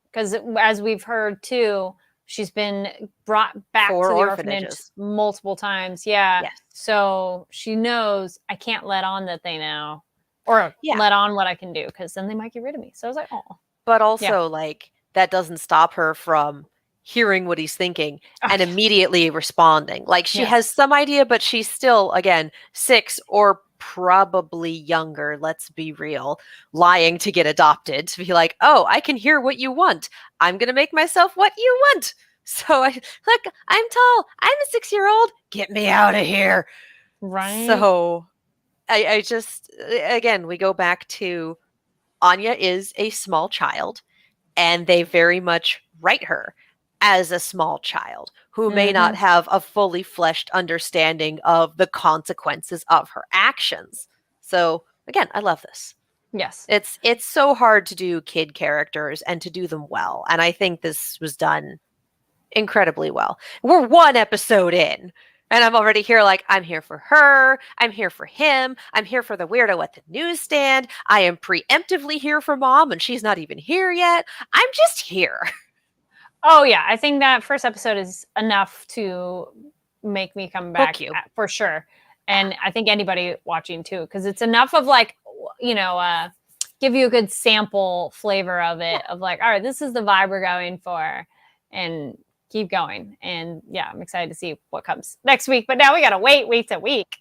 Because as we've heard too, she's been brought back to the orphanage multiple times. Yeah. Yes. So she knows I can't let on that they know. Or let on what I can do, because then they might get rid of me. So I was like, oh. But also, like, that doesn't stop her from hearing what he's thinking and immediately responding. Like, she has some idea, but she's still, again, 6 or probably younger, let's be real, lying to get adopted, to be like, oh, I can hear what you want. I'm going to make myself what you want. So, look, I'm tall. I'm a 6-year-old. Get me out of here. Right. So, I just, again, we go back to Anya is a small child, and they very much write her as a small child who may not have a fully fleshed understanding of the consequences of her actions. So again, I love this. Yes. It's so hard to do kid characters and to do them well. And I think this was done incredibly well. We're one episode in, and I'm already here like, I'm here for her, I'm here for him, I'm here for the weirdo at the newsstand, I am preemptively here for mom, and she's not even here yet. I'm just here. Oh yeah, I think that first episode is enough to make me come back you. for sure. And I think anybody watching too, because it's enough of like, give you a good sample flavor of it, of like, all right, this is the vibe we're going for, and keep going. And yeah, I'm excited to see what comes next week. But now we gotta wait week to week.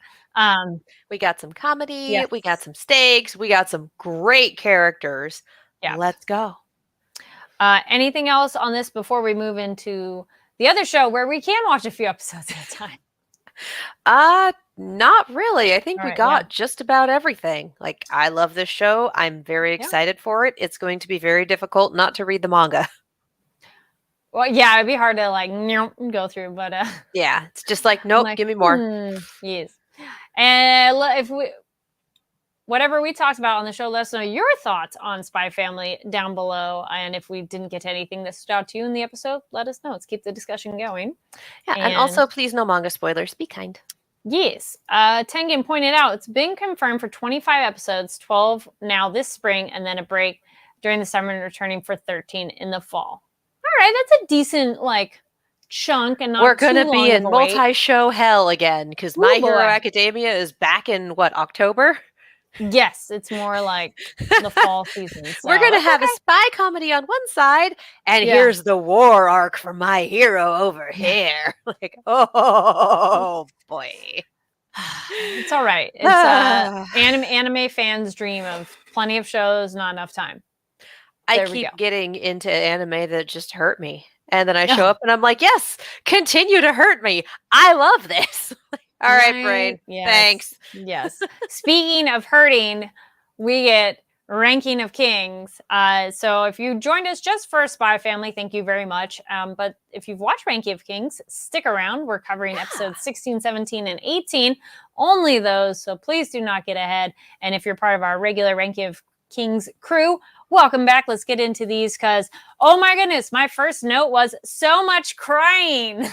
We got some comedy, Yes. we got some stakes, we got some great characters. Yeah. Let's go. Anything else on this before we move into the other show where we can watch a few episodes at a time? Not really. I think All we right, got just about everything. Like, I love this show. I'm very Yeah. excited for it. It's going to be very difficult not to read the manga. Well, yeah, it'd be hard to like go through, but Yeah, it's just like, nope, like, give me more. yes. And if we, whatever we talked about on the show, let us know your thoughts on Spy Family down below. And if we didn't get to anything that stood out to you in the episode, let us know. Let's keep the discussion going. Yeah, and also, please, no manga spoilers. Be kind. Yes. Tengen pointed out it's been confirmed for 25 episodes, 12 now this spring, and then a break during the summer and returning for 13 in the fall. All right, that's a decent like chunk, and not we're gonna too be long in of a wait. multi-show hell again because My Hero Academia is back in what, October? Yes, it's more like the fall season. So we're gonna have a spy comedy on one side, and Yeah. here's the war arc for My Hero over here. Like, oh boy. It's all right. It's anime fans' dream of plenty of shows, not enough time. I keep getting into anime that just hurt me. And then I show up and I'm like, yes, continue to hurt me. I love this. All right, brain. Yes. Thanks. Yes. Speaking of hurting, we get Ranking of Kings. So if you joined us just for Spy Family, thank you very much. But if you've watched Ranking of Kings, stick around. We're covering episodes 16, 17, and 18. Only those. So please do not get ahead. And if you're part of our regular Ranking of Kings crew, welcome back. Let's get into these because, oh my goodness, my first note was so much crying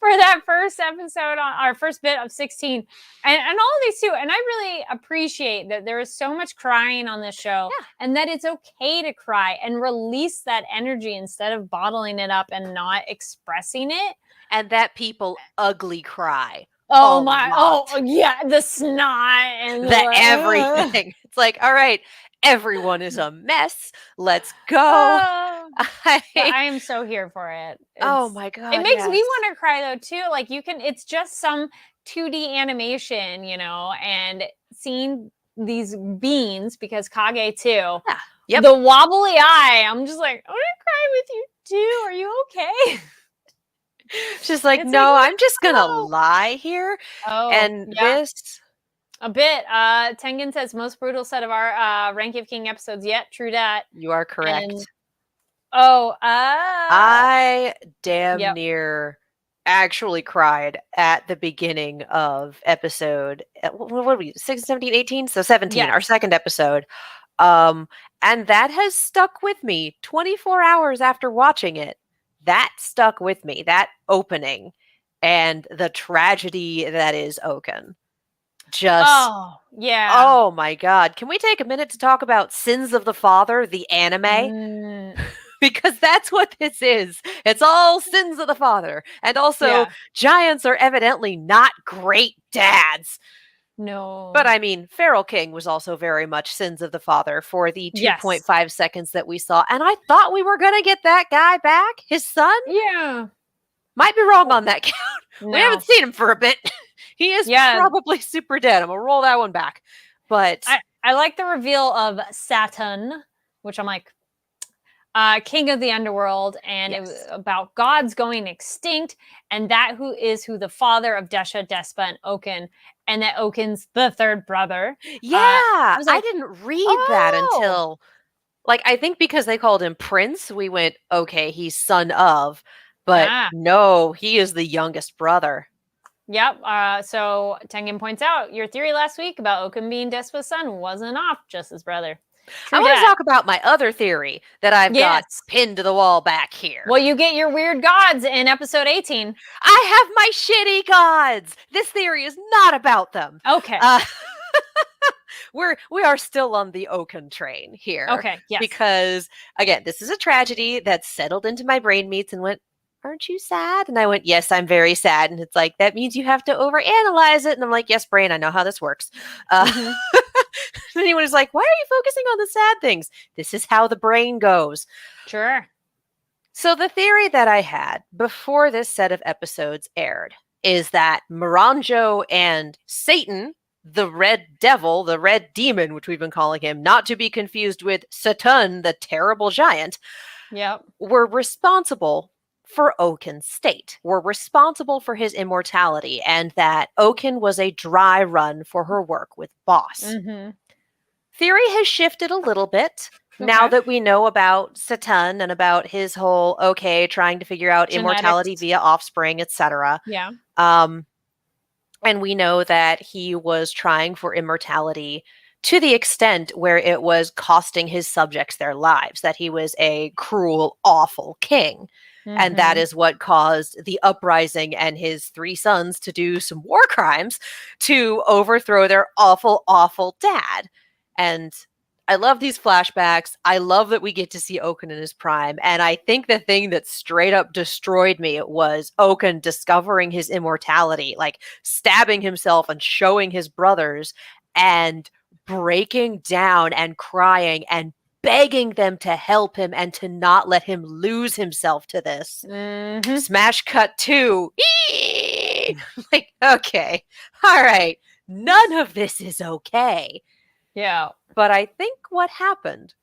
for that first episode, on our first bit of 16, and all of these too. And I really appreciate that there is so much crying on this show, and that it's okay to cry and release that energy instead of bottling it up and not expressing it. And that people ugly cry. Oh my! Oh yeah, the snot and the everything. It's like, all right, everyone is a mess. Let's go. I am so here for it. Oh my god! It makes me want to cry though too. Like you can, it's just some 2D animation, and seeing these beans because Kage too. Yeah. Yep. The wobbly eye. I'm just like, I want to cry with you too. Are you okay? She's like, no, I'm just gonna lie here. Oh, and this a bit. Tengen says most brutal set of our Rank of King episodes yet. True that. You are correct. I damn near actually cried at the beginning of episode, what were we, 16, 17, 18? So 17, our second episode. And that has stuck with me 24 hours after watching it. That stuck with me, that opening and the tragedy that is Oken. Oh my god. Can we take a minute to talk about Sins of the Father, the anime? Because that's what this is. It's all Sins of the Father. And also, giants are evidently not great dads. No. But I mean, Feral King was also very much Sins of the Father for the 2.5 seconds that we saw. And I thought we were going to get that guy back, his son. Yeah. Might be wrong on that count. No. We haven't seen him for a bit. He is probably super dead. I'm going to roll that one back. But I like the reveal of Saturn, which I'm like, king of the underworld, and it was about gods going extinct, and that who the father of Desha, Despa, and Oken, and that Oken's the third brother. Yeah, I didn't read that until, like, I think because they called him Prince, we went, okay, he's son of, but no, he is the youngest brother. Yep. So Tengen points out your theory last week about Oaken being Despa's son wasn't off, just his brother. I True want to dat. talk about my other theory that I've got Yes. pinned to the wall back here. Well, you get your weird gods in episode 18. I have my shitty gods. This theory is not about them. Okay. We are still on the Oaken train here. Okay. Yes. Because again, this is a tragedy that settled into my brain meats and went, "Aren't you sad?" And I went, "Yes, I'm very sad." And it's like, that means you have to overanalyze it. And I'm like, "Yes, brain, I know how this works." Mhm. Anyone is like, "Why are you focusing on the sad things?" This is how the brain goes. Sure. So the theory that I had before this set of episodes aired is that Miranjo and Satan, the red devil, the red demon, which we've been calling him, not to be confused with Satan, the terrible giant, Yep. were responsible for Oaken's state, were responsible for his immortality, and that Oaken was a dry run for her work with Boss. Mm-hmm. Theory has shifted a little bit now Okay. that we know about Satan and about his whole trying to figure out immortality Genetics. via offspring, etc. Yeah. And we know that he was trying for immortality to the extent where it was costing his subjects their lives, that he was a cruel, awful king. And that Mhm. is what caused the uprising and his 3 sons to do some war crimes to overthrow their awful, awful dad. And I love these flashbacks. I love that we get to see Oaken in his prime. And I think the thing that straight up destroyed me was Oaken discovering his immortality, like stabbing himself and showing his brothers and breaking down and crying and begging them to help him and to not let him lose himself to this. Mhm. Smash cut 2. Like, okay, all right, none of this is okay. Yeah. But I think what happened,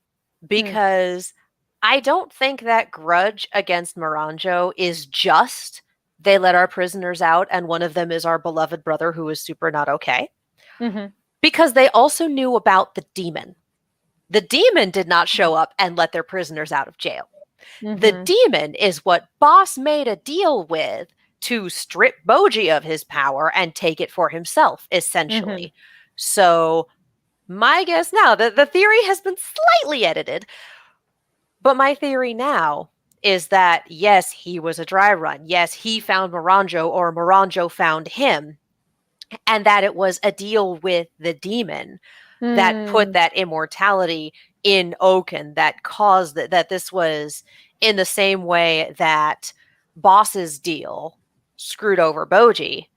because I don't think that grudge against Miranjo is just they let our prisoners out and one of them is our beloved brother who is super not okay. Mhm. Because they also knew about the demon. The demon did not show up and let their prisoners out of jail. The Mhm. demon is what Boss made a deal with to strip Boji of his power and take it for himself, essentially. So my guess now, the theory has been slightly edited, but my theory now is that, yes, he was a dry run. Yes, he found Miranjo or Miranjo found him, and that it was a deal with the demon that put that immortality in Oaken, that caused that this was in the same way that Boss's deal screwed over Boji,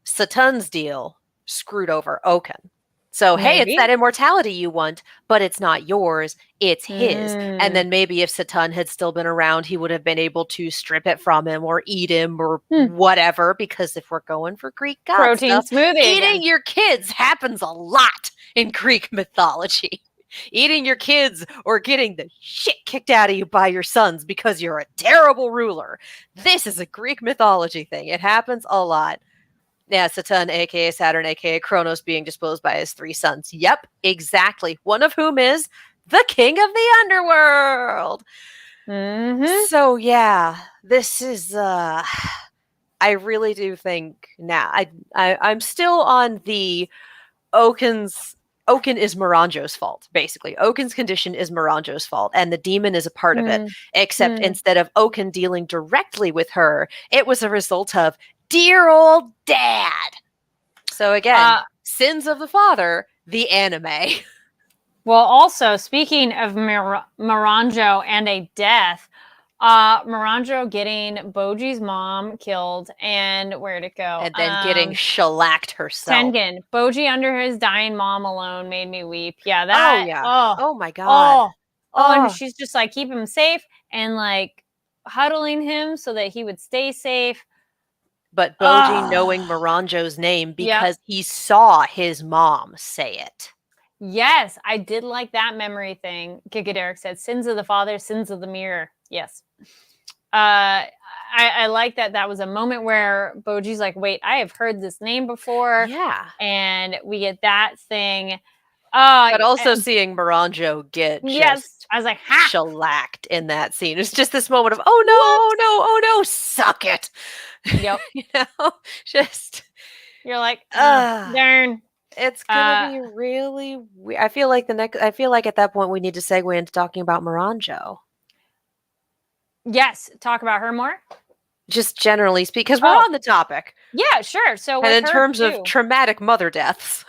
Satan's deal screwed over Oaken. So, hey, it's Maybe. that immortality you want, but it's not yours, it's his. And Mm. then maybe if Satan had still been around, he would have been able to strip it from him or eat him or whatever, because if we're going for Greek god Protein stuff, smoothie eating again. your kids happens a lot in Greek mythology. Eating your kids or getting the shit kicked out of you by your sons because you're a terrible ruler. This is a Greek mythology thing. It happens a lot. Yeah, Saturn, aka Saturn, aka Kronos, being disposed by his 3 sons. Yep, exactly. One of whom is the king of the underworld. Mhm. So yeah, this is I really do think now I'm still on the Oaken is Miranjo's fault, basically. Oaken's condition is Miranjo's fault, and the demon is a part of it. Except instead of Oaken dealing directly with her, it was a result of dear old dad. So again, sins of the father, the anime. Well, also speaking of Miranjo and a death, Miranjo getting Boji's mom killed, and where'd it go? And then getting shellacked herself. Tengen, Boji under his dying mom alone made me weep. Yeah, Oh that. yeah. Oh my god. And she's just like keep him safe and like huddling him so that he would stay safe. But Boji knowing Miranjo's name because he saw his mom say it. Yes, I did like that memory thing. Giga Derek said, sins of the father, sins of the mirror. Yes. I like that. That was a moment where Boji's like, wait, I have heard this name before. Yeah. And we get that thing. But also seeing Moranjo get just I was like, ha! shellacked in that scene. It's just this moment of, oh no, oh no, oh no, suck it. Yep. You know, just you're like, darn. It's gonna be really weird. I feel like at that point we need to segue into talking about Moranjo. Yes, talk about her more. Just generally speaking, because we're on the topic. Yeah, sure. So, and in terms of traumatic mother deaths.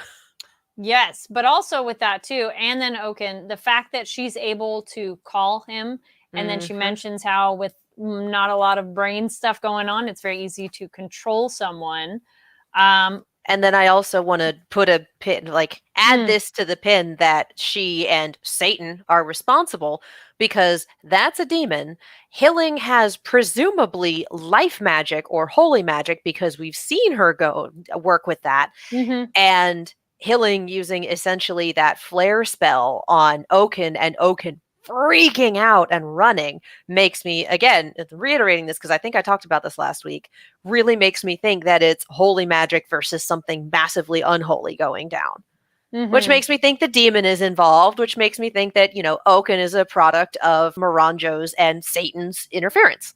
Yes, but also with that too, and then Oaken, the fact that she's able to call him, and then she mentions how with not a lot of brain stuff going on, it's very easy to control someone. And then I also want to put a pin, like add this to the pin that she and Satan are responsible, because that's a demon. Hilling has presumably life magic or holy magic, because we've seen her go work with that. And Hilling using essentially that flare spell on Oaken, and Oaken freaking out and running, makes me, again, reiterating this because I think I talked about this last week, really makes me think that it's holy magic versus something massively unholy going down. Which makes me think the demon is involved, which makes me think that, Oaken is a product of Moranjo's and Satan's interference.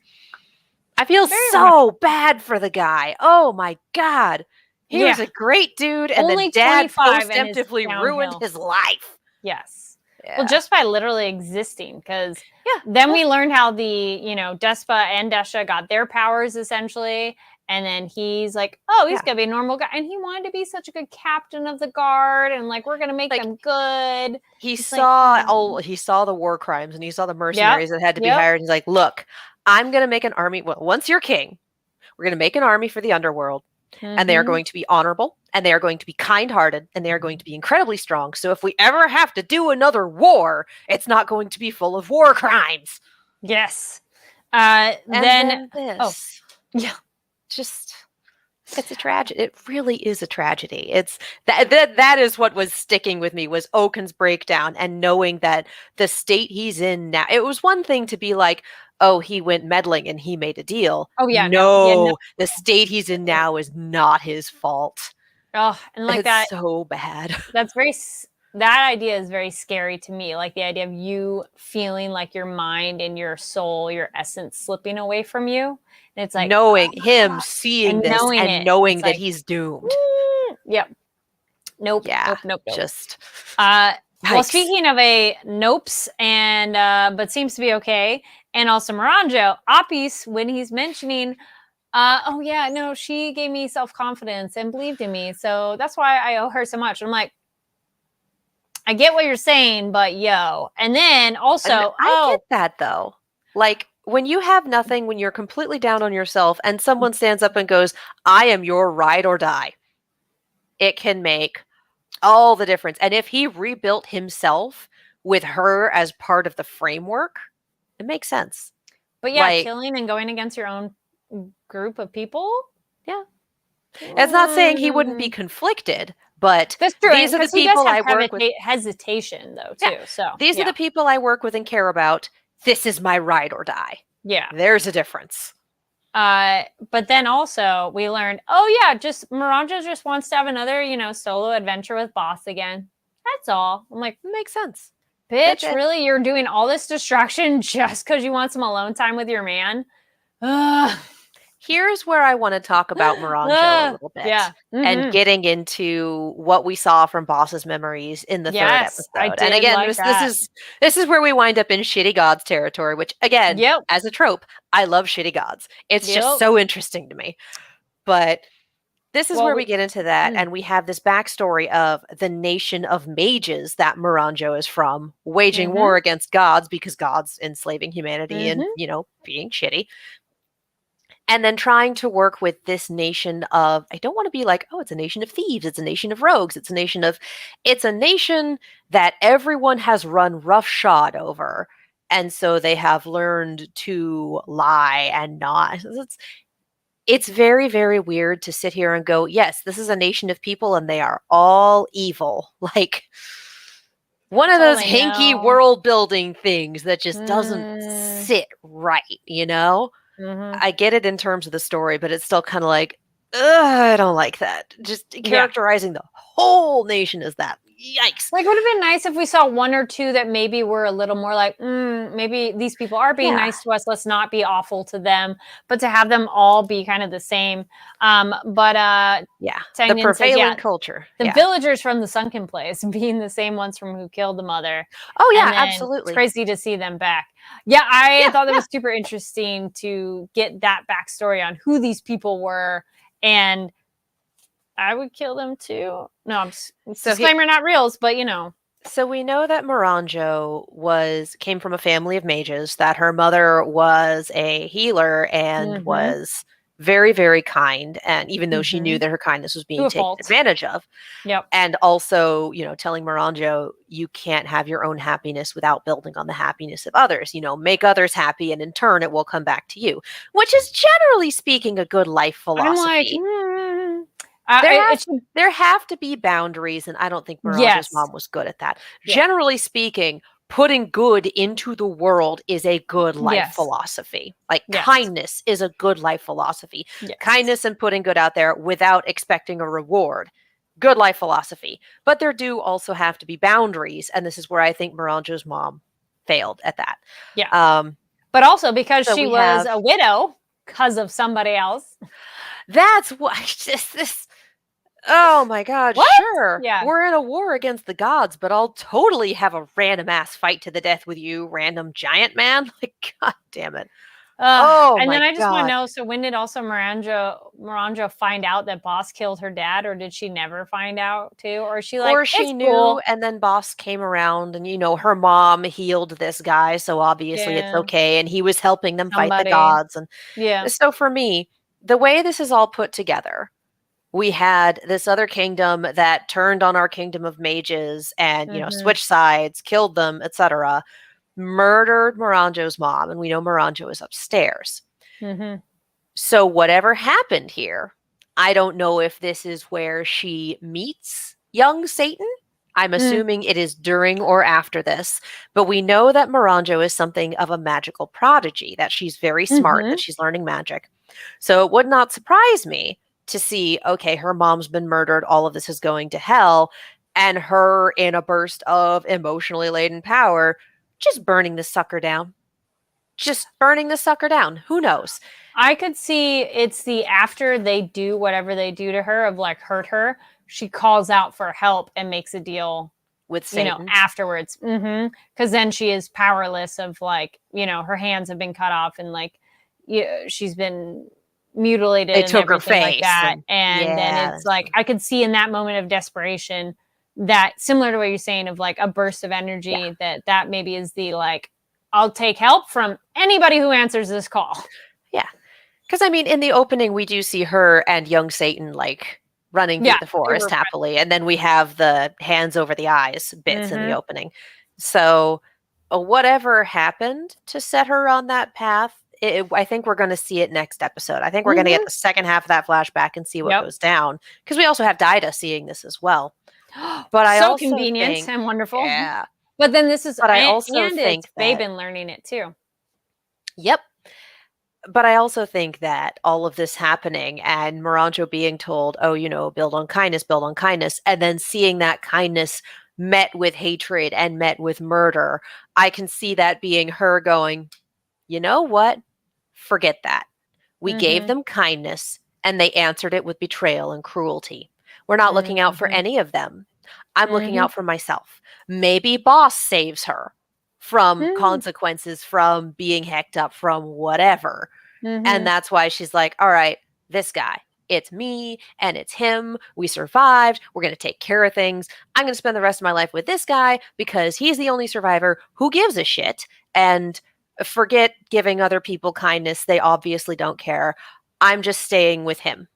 I feel so bad for the guy. Oh my God. He was a great dude, and then Dad post-emptively ruined his life. Yes. Yeah. Well, just by literally existing, because then we learned how the, Despa and Desha got their powers, essentially, and then he's like, oh, he's gonna be a normal guy, and he wanted to be such a good captain of the guard, and like, we're gonna make them good. He saw he saw the war crimes, and he saw the mercenaries that had to be hired. He's like, look, I'm gonna make an army. Well, once you're king, we're gonna make an army for the underworld. And they are going to be honorable, and they are going to be kind-hearted, and they are going to be incredibly strong. So if we ever have to do another war, it's not going to be full of war crimes. Yes. Then this. Just, it's a tragedy. It really is a tragedy. It's that is what was sticking with me, was Oaken's breakdown, and knowing that the state he's in now. It was one thing to be like, oh, he went meddling and he made a deal. Oh, yeah. No, the state he's in now is not his fault. Oh, and like it's so bad. That idea is very scary to me. Like the idea of you feeling like your mind and your soul, your essence slipping away from you. And it's like knowing him, seeing this, and knowing that he's doomed. Yep. Nope. Yeah. Nope. Just. Well, speaking of nopes, and but seems to be okay. And also Moranjo, Apis, when he's mentioning, oh yeah, no, she gave me self-confidence and believed in me. So that's why I owe her so much. I'm like, I get what you're saying, but yo. And then also, I get that though. Like when you have nothing, when you're completely down on yourself and someone stands up and goes, I am your ride or die. It can make all the difference. And if he rebuilt himself with her as part of the framework, it makes sense. But yeah, killing and going against your own group of people. Yeah. It's not saying he wouldn't be conflicted, but that's true. These are the people I work with. Hesitation though, too. Yeah. So these are the people I work with and care about. This is my ride or die. Yeah. There's a difference. But then also we learned, oh yeah, just Moranjo just wants to have another, solo adventure with Boss again. That's all. I'm like, makes sense. Bitch, really? You're doing all this distraction just because you want some alone time with your man? Here's where I want to talk about Moranjo a little bit. Yeah. And getting into what we saw from Boss's memories in the third episode. And again, this is where we wind up in shitty gods territory, which again, as a trope, I love shitty gods. It's just so interesting to me. But this is where we get into that, and we have this backstory of the nation of mages that Moranjo is from, waging war against gods because gods enslaving humanity and, being shitty. And then trying to work with this nation of, I don't want to be like, oh, it's a nation of thieves, it's a nation of rogues, it's a nation that everyone has run roughshod over. And so they have learned to lie and not. It's very, very weird to sit here and go, yes, this is a nation of people and they are all evil. Like one of those hinky world building things that just doesn't sit right, I get it in terms of the story, but it's still kind of like, I don't like that. Just characterizing the whole nation as that. yikes. Like, it would have been nice if we saw one or two that maybe were a little more like, maybe these people are being Yeah. nice to us. Let's not be awful to them. But to have them all be kind of the same. But Yeah. The Tangnian says, prevailing culture. the Yeah. villagers from the sunken place being the same ones from who killed the mother. Oh, yeah, And then it's absolutely. crazy to see them back. Yeah, I Yeah, thought that yeah. was super interesting to get that backstory on who these people were. And I would kill them too. No, I'm disclaimer, not reals, but you know. So we know that Moranjo came from a family of mages, that her mother was a healer and was very, very kind. And even though she knew that her kindness was being taken advantage of. Yep. And also, telling Moranjo, you can't have your own happiness without building on the happiness of others. Make others happy, and in turn, it will come back to you, which is generally speaking a good life philosophy. I'm like, there have to be boundaries, and I don't think Moranjo's mom was good at that. Yeah. Generally speaking, putting good into the world is a good life philosophy. Like kindness is a good life philosophy. Kindness and putting good out there without expecting a reward. Good life philosophy. But there do also have to be boundaries, and this is where I think Moranjo's mom failed at that. Yeah. But also because she was a widow because of somebody else. That's what this. Oh my God, what? Sure. Yeah. We're in a war against the gods, but I'll totally have a random ass fight to the death with you, random giant man. Like, God damn it. And then I just want to know, so when did also Moranjo find out that Boss killed her dad, or did she never find out too? Or is she like, or she knew and then Boss came around and, her mom healed this guy, so obviously it's okay. And he was helping them fight the gods. And so for me, the way this is all put together, we had this other kingdom that turned on our kingdom of mages and, switched sides, killed them, etc., murdered Moranjo's mom, and we know Moranjo is upstairs. So whatever happened here, I don't know if this is where she meets young Satan. I'm assuming it is during or after this, but we know that Moranjo is something of a magical prodigy, that she's very smart, that she's learning magic. So it would not surprise me to see, okay, her mom's been murdered, all of this is going to hell, and her in a burst of emotionally laden power, just burning the sucker down. Who knows? I could see it's the after they do whatever they do to her, of like hurt her, she calls out for help and makes a deal with Satan afterwards. Because then she is powerless, of like, her hands have been cut off and like she's been mutilated. They and took her face like that. And then it's like, I could see in that moment of desperation that, similar to what you're saying, of like a burst of energy, that maybe is the like, I'll take help from anybody who answers this call. Yeah. Because I mean, in the opening, we do see her and young Satan like running through the forest happily. And then we have the hands over the eyes bits in the opening. So whatever happened to set her on that path, I think we're going to see it next episode. I think we're going to get the second half of that flashback and see what goes down. Because we also have Dida seeing this as well. But I also convenient think, and wonderful. Yeah. But then this is, but I also think it's Babin learning it too. Yep. But I also think that all of this happening and Moranjo being told, oh, build on kindness, and then seeing that kindness met with hatred and met with murder, I can see that being her going, you know what? Forget that. We gave them kindness and they answered it with betrayal and cruelty. We're not looking out for any of them. I'm looking out for myself. Maybe Boss saves her from consequences, from being hecked up, from whatever. And that's why she's like, all right, this guy, it's me and it's him. We survived. We're going to take care of things. I'm going to spend the rest of my life with this guy because he's the only survivor who gives a shit. And forget giving other people kindness. They obviously don't care. I'm just staying with him.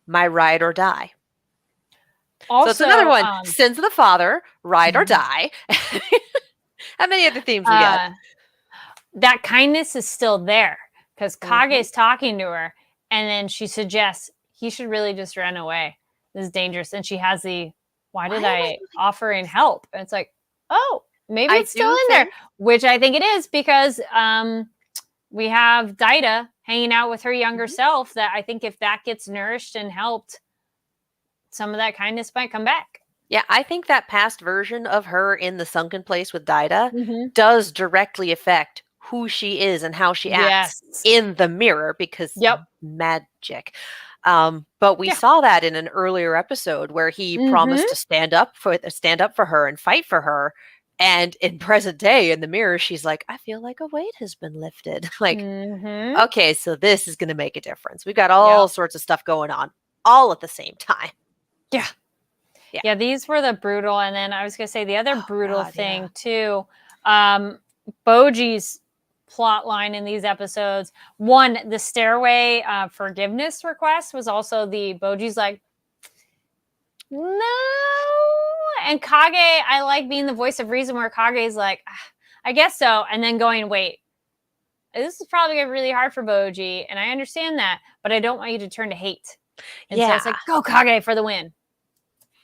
My ride or die. Also, so it's another one. Sins of the Father, ride or die. How many other themes we got? That kindness is still there because Kage's talking to her, and then she suggests he should really just run away. This is dangerous. And she has why did I offer in help? And it's like, oh, maybe it's still in there, which I think it is, because we have Dida hanging out with her younger self, that I think if that gets nourished and helped, some of that kindness might come back. Yeah, I think that past version of her in the sunken place with Daida Mhm. does directly affect who she is and how she acts Yes. in the mirror because Yep. magic. But we Yeah. saw that in an earlier episode where he promised Mhm. to stand up for her and fight for her. And in present day, in the mirror, she's like, I feel like a weight has been lifted. Like, Mhm. okay, so this is going to make a difference. We've got Yep. all sorts of stuff going on all at the same time. Yeah. Yeah. Yeah, these were the brutal, and then I was gonna say the other Oh, brutal God, thing yeah. too, Boji's plot line in these episodes. One, the stairway forgiveness request was also the Boji's like, no. And Kage, I like being the voice of reason where Kage's like, "Ah, I guess so. And then going, wait, this is probably gonna be really hard for Boji, and I understand that, but I don't want you to turn to hate. And so it's Yeah. like, go Kage for the win,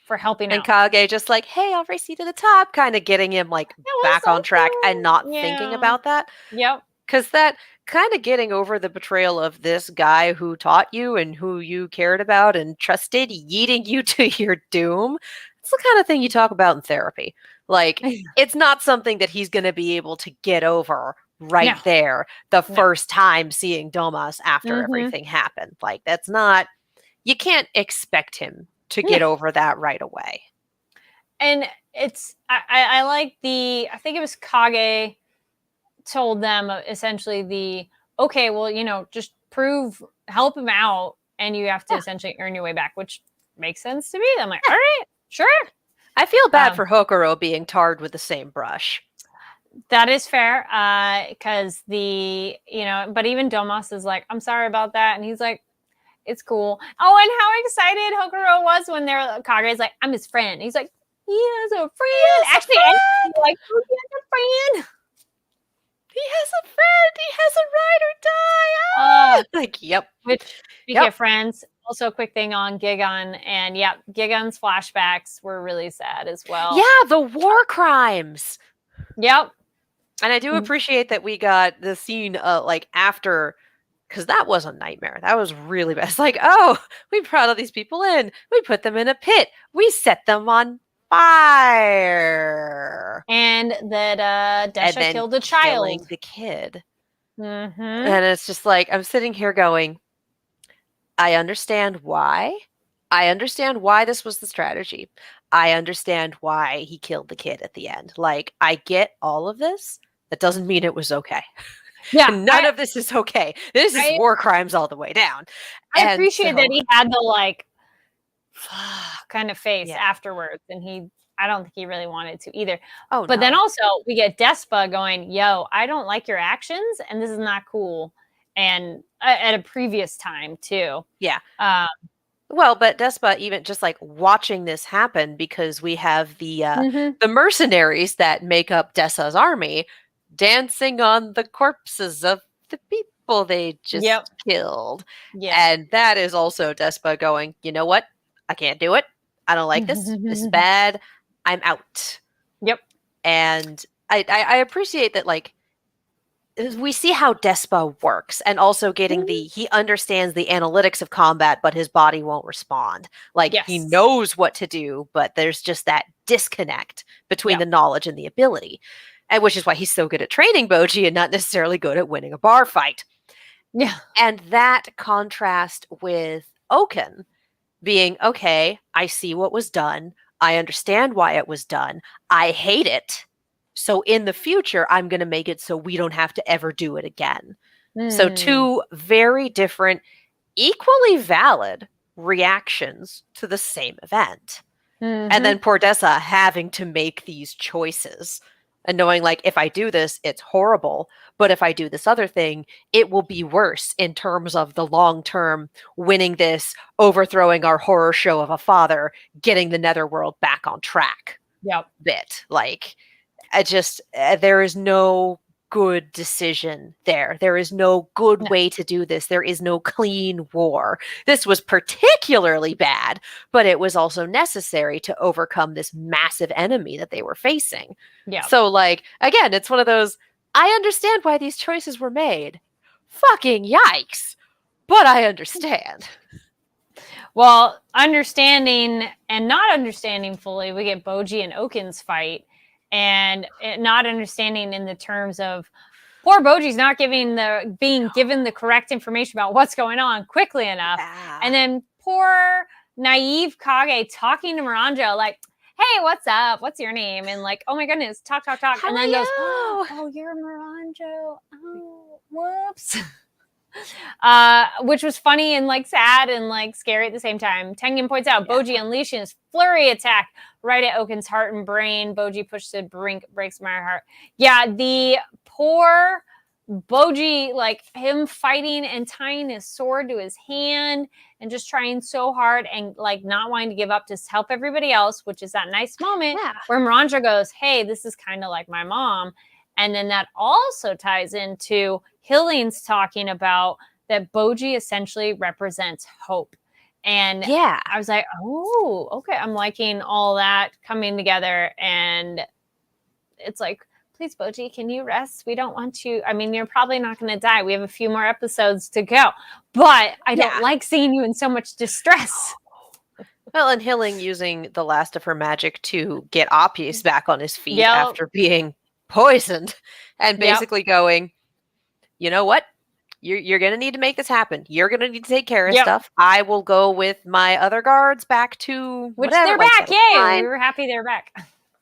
for helping And out. Kage just like, hey, I'll race you to the top, kind of getting him like That was back on so track and not cool. thinking Yeah. about that. Yep. Because that kind of getting over the betrayal of this guy who taught you and who you cared about and trusted, yeeting you to your doom. It's the kind of thing you talk about in therapy. Like, it's not something that he's going to be able to get over right No. there the No. first time seeing Domas after Mhm. everything happened. Like, that's not, you can't expect him to get No. over that right away. And it's I like I think it was Kage told them essentially okay, well, just help him out, and you have to Yeah. essentially earn your way back, which makes sense to me. I'm like, all right, sure. I feel bad Um, for Hokuro being tarred with the same brush. That is fair, because but even Domas is like, I'm sorry about that, and he's like, it's cool. Oh, and how excited Hokuro was when Kage's like, I'm his friend. He's like, he has a friend. Actually, and like, oh, he has a friend. He has a friend. He has a ride or die. Uh, Like, yep. which, speaking Yep. of friends, also a quick thing on Gigon, and yeah, Gigon's flashbacks were really sad as well. Yeah, the war crimes. Yep. And I do appreciate that we got the scene like after, because that was a nightmare. That was really bad. It's like, oh, we brought all these people in. We put them in a pit. We set them on fire. And that And Desha then killed a killing child. the kid. Mm-hmm. And it's just like, I'm sitting here going, I understand why. I understand why this was the strategy. I understand why he killed the kid at the end. Like, I get all of this. That doesn't mean it was okay. Yeah. None of this is okay. This is war crimes all the way down. I And appreciate that he had the like kind of face Yeah. afterwards, and I don't think he really wanted to either. Oh, But then no. also we get Despa going, yo, I don't like your actions, and this is not cool. And at a previous time too. Yeah. Well, but Despa even just like watching this happen, because we have the mercenaries that make up Dessa's army dancing on the corpses of the people they just killed. Yeah. And that is also Despa going, you know what? I can't do it. I don't like this. This is bad. I'm out. Yep. And I appreciate that, like, we see how Despa works, and also getting he understands the analytics of combat, but his body won't respond. Like, he Yes. knows what to do, but there's just that disconnect between the knowledge and the ability. And which is why he's so good at training Boji and not necessarily good at winning a bar fight. Yeah. And that contrast with Oken being, okay, I see what was done. I understand why it was done. I hate it. So in the future, I'm going to make it so we don't have to ever do it again. So two very different, equally valid reactions to the same event. And then poor Dessa having to make these choices and knowing, like, if I do this, it's horrible. But if I do this other thing, it will be worse in terms of the long term, winning this, overthrowing our horror show of a father, getting the netherworld back on track. Yep. Bit. Like, there is no good decision there. There is no good way to do this. There is no clean war. This was particularly bad, but it was also necessary to overcome this massive enemy that they were facing. Yeah. So, like, again, it's one of those, I understand why these choices were made. Fucking yikes. But I understand. Well, understanding and not understanding fully, we get Boji and Oaken's fight, and not understanding in the terms of poor Boji's not being given the correct information about what's going on quickly enough, and then poor naive Kage talking to Miranjo like, "Hey, what's up? What's your name?" And like, "Oh my goodness, talk, How and are then goes, you? "Oh, you're Miranjo. Oh, whoops." Which was funny and like sad and like scary at the same time. Tengen points out Boji unleashing his flurry attack right at Oaken's heart and brain. Boji pushes the brink, breaks my heart. Yeah, the poor Boji, like him fighting and tying his sword to his hand and just trying so hard and like not wanting to give up to help everybody else, which is that nice moment where Miranda goes, "Hey, this is kind of like my mom." And then that also ties into Hilling's talking about that Boji essentially represents hope. And I was like, oh, okay. I'm liking all that coming together. And it's like, please, Boji, can you rest? We don't want you. I mean, you're probably not going to die. We have a few more episodes to go. But I don't like seeing you in so much distress. Well, and Hilling using the last of her magic to get Appius back on his feet after being poisoned and basically going, you know what? You're going to need to make this happen. You're going to need to take care of stuff. I will go with my other guards back to which whatever. They're back. Yay. We were happy they're back.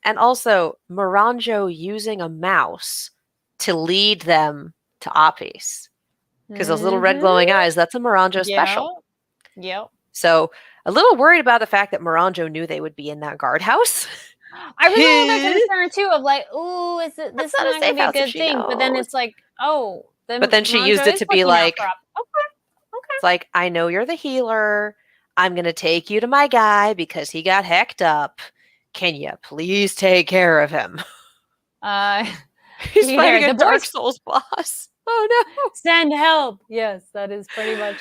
And also Miranjo using a mouse to lead them to Appius. Because those little red glowing eyes, that's a Miranjo special. Yep. So a little worried about the fact that Miranjo knew they would be in that guardhouse. I was a little bit concerned too of like, ooh, is it this not going to be a good thing? But then it's like, oh. But then she used it to be like, okay. It's like, I know you're the healer. I'm going to take you to my guy because he got hecked up. Can you please take care of him? He's fighting a Dark Souls boss. Oh no. Send help. Yes, that is pretty much.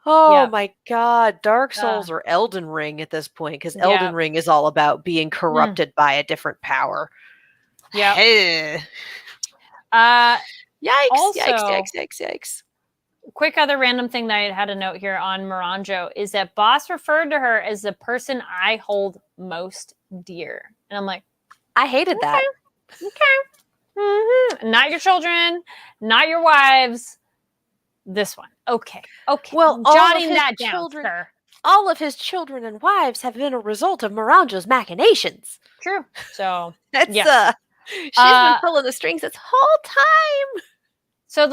Oh my God. Dark Souls or Elden Ring at this point, because Elden Ring is all about being corrupted by a different power. Yeah. Yikes. Quick other random thing that I had a note here on Miranjo is that Boss referred to her as the person I hold most dear. And I'm like, I hated that. Okay. Mm-hmm. Not your children, not your wives. This one. Okay. Well, jotting that down, sir. All of his children and wives have been a result of Miranjo's machinations. True. So, that's she's been pulling the strings this whole time. So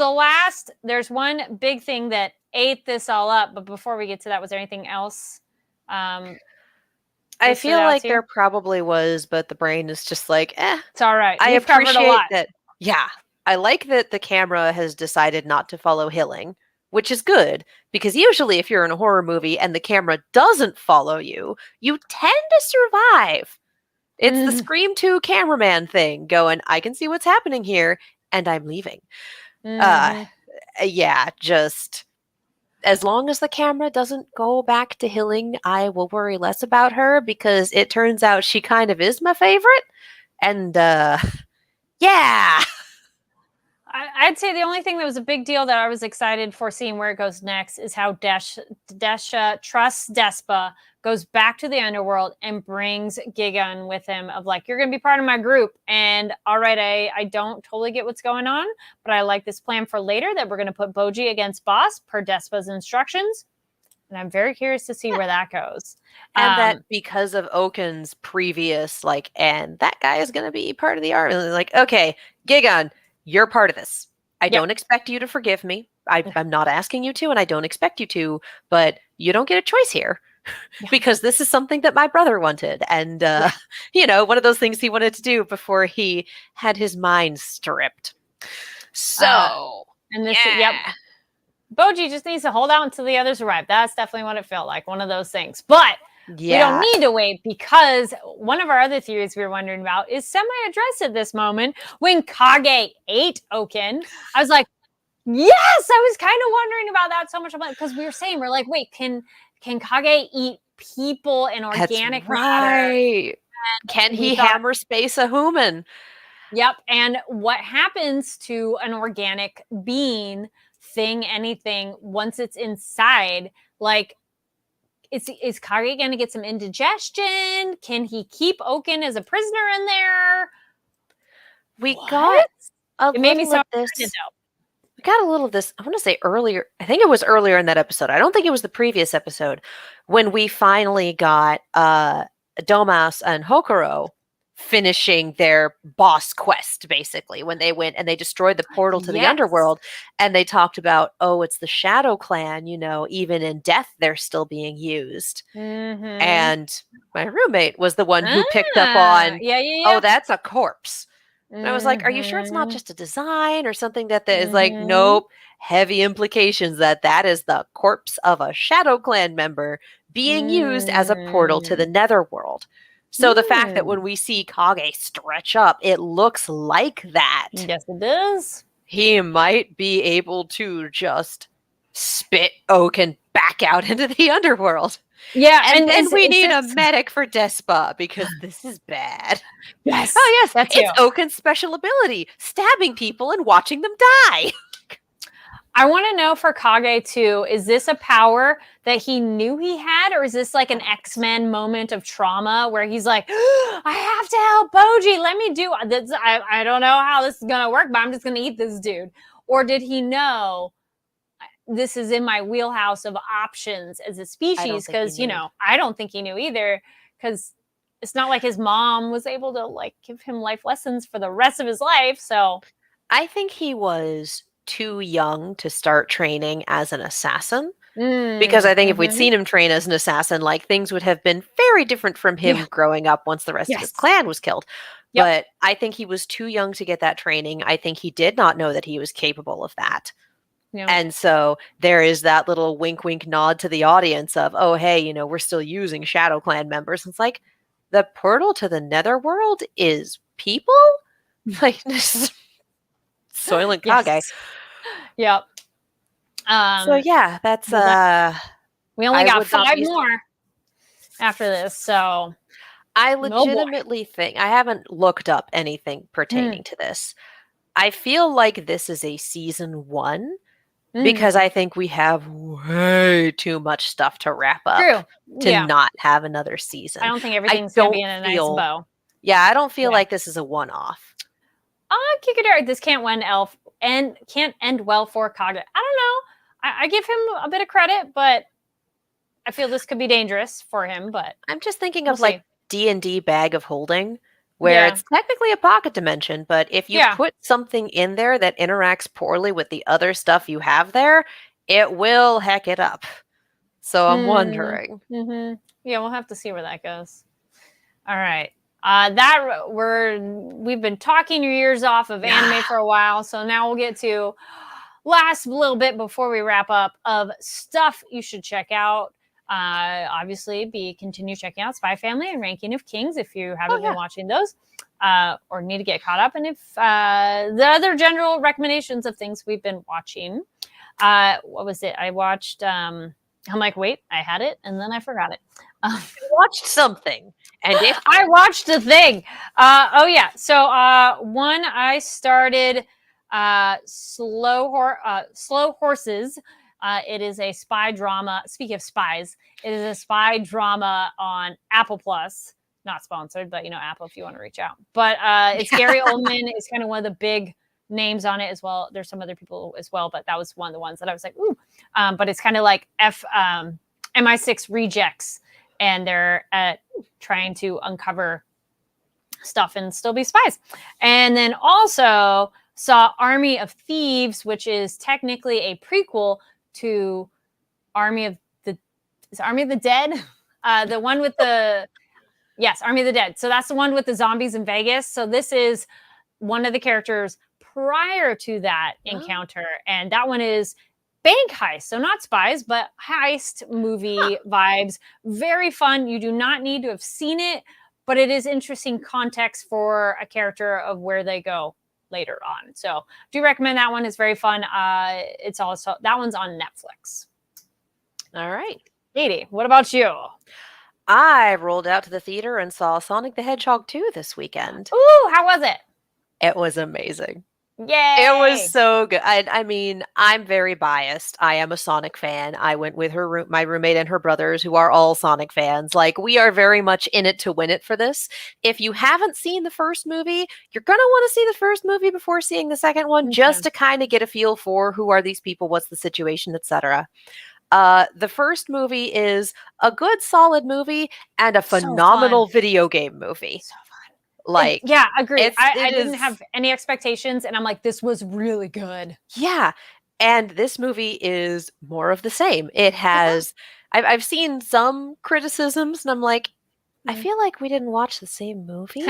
there's one big thing that ate this all up. But before we get to that, was there anything else? I feel like there probably was, but the brain is just like, It's all right. I appreciate that. Yeah. I like that the camera has decided not to follow Hilling, which is good, because usually if you're in a horror movie and the camera doesn't follow you, you tend to survive. It's the Scream 2 cameraman thing going, I can see what's happening here, and I'm leaving. Just as long as the camera doesn't go back to Hilling, I will worry less about her, because it turns out she kind of is my favorite. And I'd say the only thing that was a big deal that I was excited for seeing where it goes next is how Desha trusts Despa, goes back to the underworld, and brings Gigan with him of like, you're going to be part of my group. And all right, I don't totally get what's going on, but I like this plan for later that we're going to put Boji against Boss per Despa's instructions. And I'm very curious to see where that goes. And that because of Oaken's previous, like, and that guy is going to be part of the army. Like, okay, Gigan, you're part of this. I don't expect you to forgive me. I'm not asking you to, and I don't expect you to, but you don't get a choice here. Because this is something that my brother wanted. And, one of those things he wanted to do before he had his mind stripped. So, Boji just needs to hold out until the others arrive. That's definitely what it felt like. One of those things. But we don't need to wait, because one of our other theories we were wondering about is semi-addressed at this moment. When Kage ate Oaken, I was like, yes, I was kind of wondering about that so much. Because we were saying, we're like, wait, can Kage eat people in organic matter? Can he hammer space a human? Yep. And what happens to an organic being, thing, anything, once it's inside? Like, is Kage going to get some indigestion? Can he keep Oaken as a prisoner in there? We What? got a It made me little so of this. excited, though. We got a little of this, I want to say earlier. I think it was earlier in that episode. I don't think it was the previous episode when we finally got Domas and Hokuro finishing their boss quest, basically, when they went and they destroyed the portal to the Yes. underworld, and they talked about, oh, it's the Shadow Clan, even in death they're still being used. Mhm. And my roommate was the one who picked up on, Yeah. oh, that's a corpse. And I was like, are you sure it's not Mhm. just a design or something that is like, Mhm. nope, heavy implications that is the corpse of a Shadow Clan member being used as a portal to the Netherworld. So the fact that when we see Kage stretch up, it looks like that. Yes, it does. He might be able to just spit Oaken back out into the underworld. Yeah, And then we is need a this- medic for Despa because this is bad. Yes. Oh, yes. That It's too. Oaken's special ability, stabbing people and watching them die. I want to know for Kage too, is this a power that he knew he had, or is this like an X-Men moment of trauma where he's like, I have to help Boji, let me do this. I don't know how this is going to work, but I'm just going to eat this dude. Or did he know this is in my wheelhouse of options as a species? Because, I don't think he knew either, because it's not like his mom was able to like give him life lessons for the rest of his life. So I think he was too young to start training as an assassin. Because I think if we'd seen him train as an assassin, like things would have been very different from him growing up once the rest of his clan was killed. Yep. But I think he was too young to get that training. I think he did not know that he was capable of that. Yeah. And so there is that little wink, wink, nod to the audience of, oh, hey, we're still using Shadow Clan members. It's like the portal to the Netherworld is people? Like, Soylent Kage. Yes. Yep. So yeah, that's we only I got would not 5 be- more after this, so I boy. legitimately think I haven't looked up anything pertaining to this. I feel like this is a season 1 because I think we have way too much stuff to wrap up to not have another season. I don't think everything's gonna be in a nice bow. Yeah, I don't feel like this is a one-off. Kikadari, this can't end well for Kage. I don't know. I give him a bit of credit, but I feel this could be dangerous for him. But I'm just thinking of like D&D Bag of Holding, where it's technically a pocket dimension, but if you put something in there that interacts poorly with the other stuff you have there, it will heck it up. So I'm wondering. Yeah, we'll have to see where that goes. All right. We've been talking your ears off of anime for a while, so now we'll get to last little bit before we wrap up of stuff you should check out. Obviously, continue checking out Spy Family and Ranking of Kings if you haven't been watching those, or need to get caught up. And if the other general recommendations of things we've been watching, what was it? I watched. I'm like, wait, I had it, and then I forgot it. I watched something, and I watched a thing. So one I started Slow Horses. It is a spy drama. Speaking of spies, it is a spy drama on Apple Plus. Not sponsored, but Apple if you want to reach out. But it's Gary Oldman is kind of one of the big names on it as well. There's some other people as well, but that was one of the ones that I was like, ooh. But it's kind of like MI6 rejects, and they're trying to uncover stuff and still be spies. And then also saw Army of Thieves, which is technically a prequel to Army of the Dead? The one with the Army of the Dead. So that's the one with the zombies in Vegas. So this is one of the characters prior to that encounter. And that one is bank heist. So not spies, but heist movie vibes. Very fun. You do not need to have seen it, but it is interesting context for a character of where they go later on. So do recommend that one. It's very fun. It's also, that one's on Netflix. All right. Katie, what about you? I rolled out to the theater and saw Sonic the Hedgehog 2 this weekend. Ooh, how was it? It was amazing. Yay! It was so good. I mean, I'm very biased. I am a Sonic fan. I went with my roommate and her brothers, who are all Sonic fans. Like, we are very much in it to win it for this. If you haven't seen the first movie, you're gonna want to see the first movie before seeing the second one, just to kind of get a feel for who are these people, what's the situation, etc. The first movie is a good, solid movie and a phenomenal video game movie. So fun. Like, yeah, agreed. I it didn't is- have any expectations, and I'm like, this was really good. Yeah. And this movie is more of the same. It has, I've seen some criticisms, and I'm like, I feel like we didn't watch the same movie.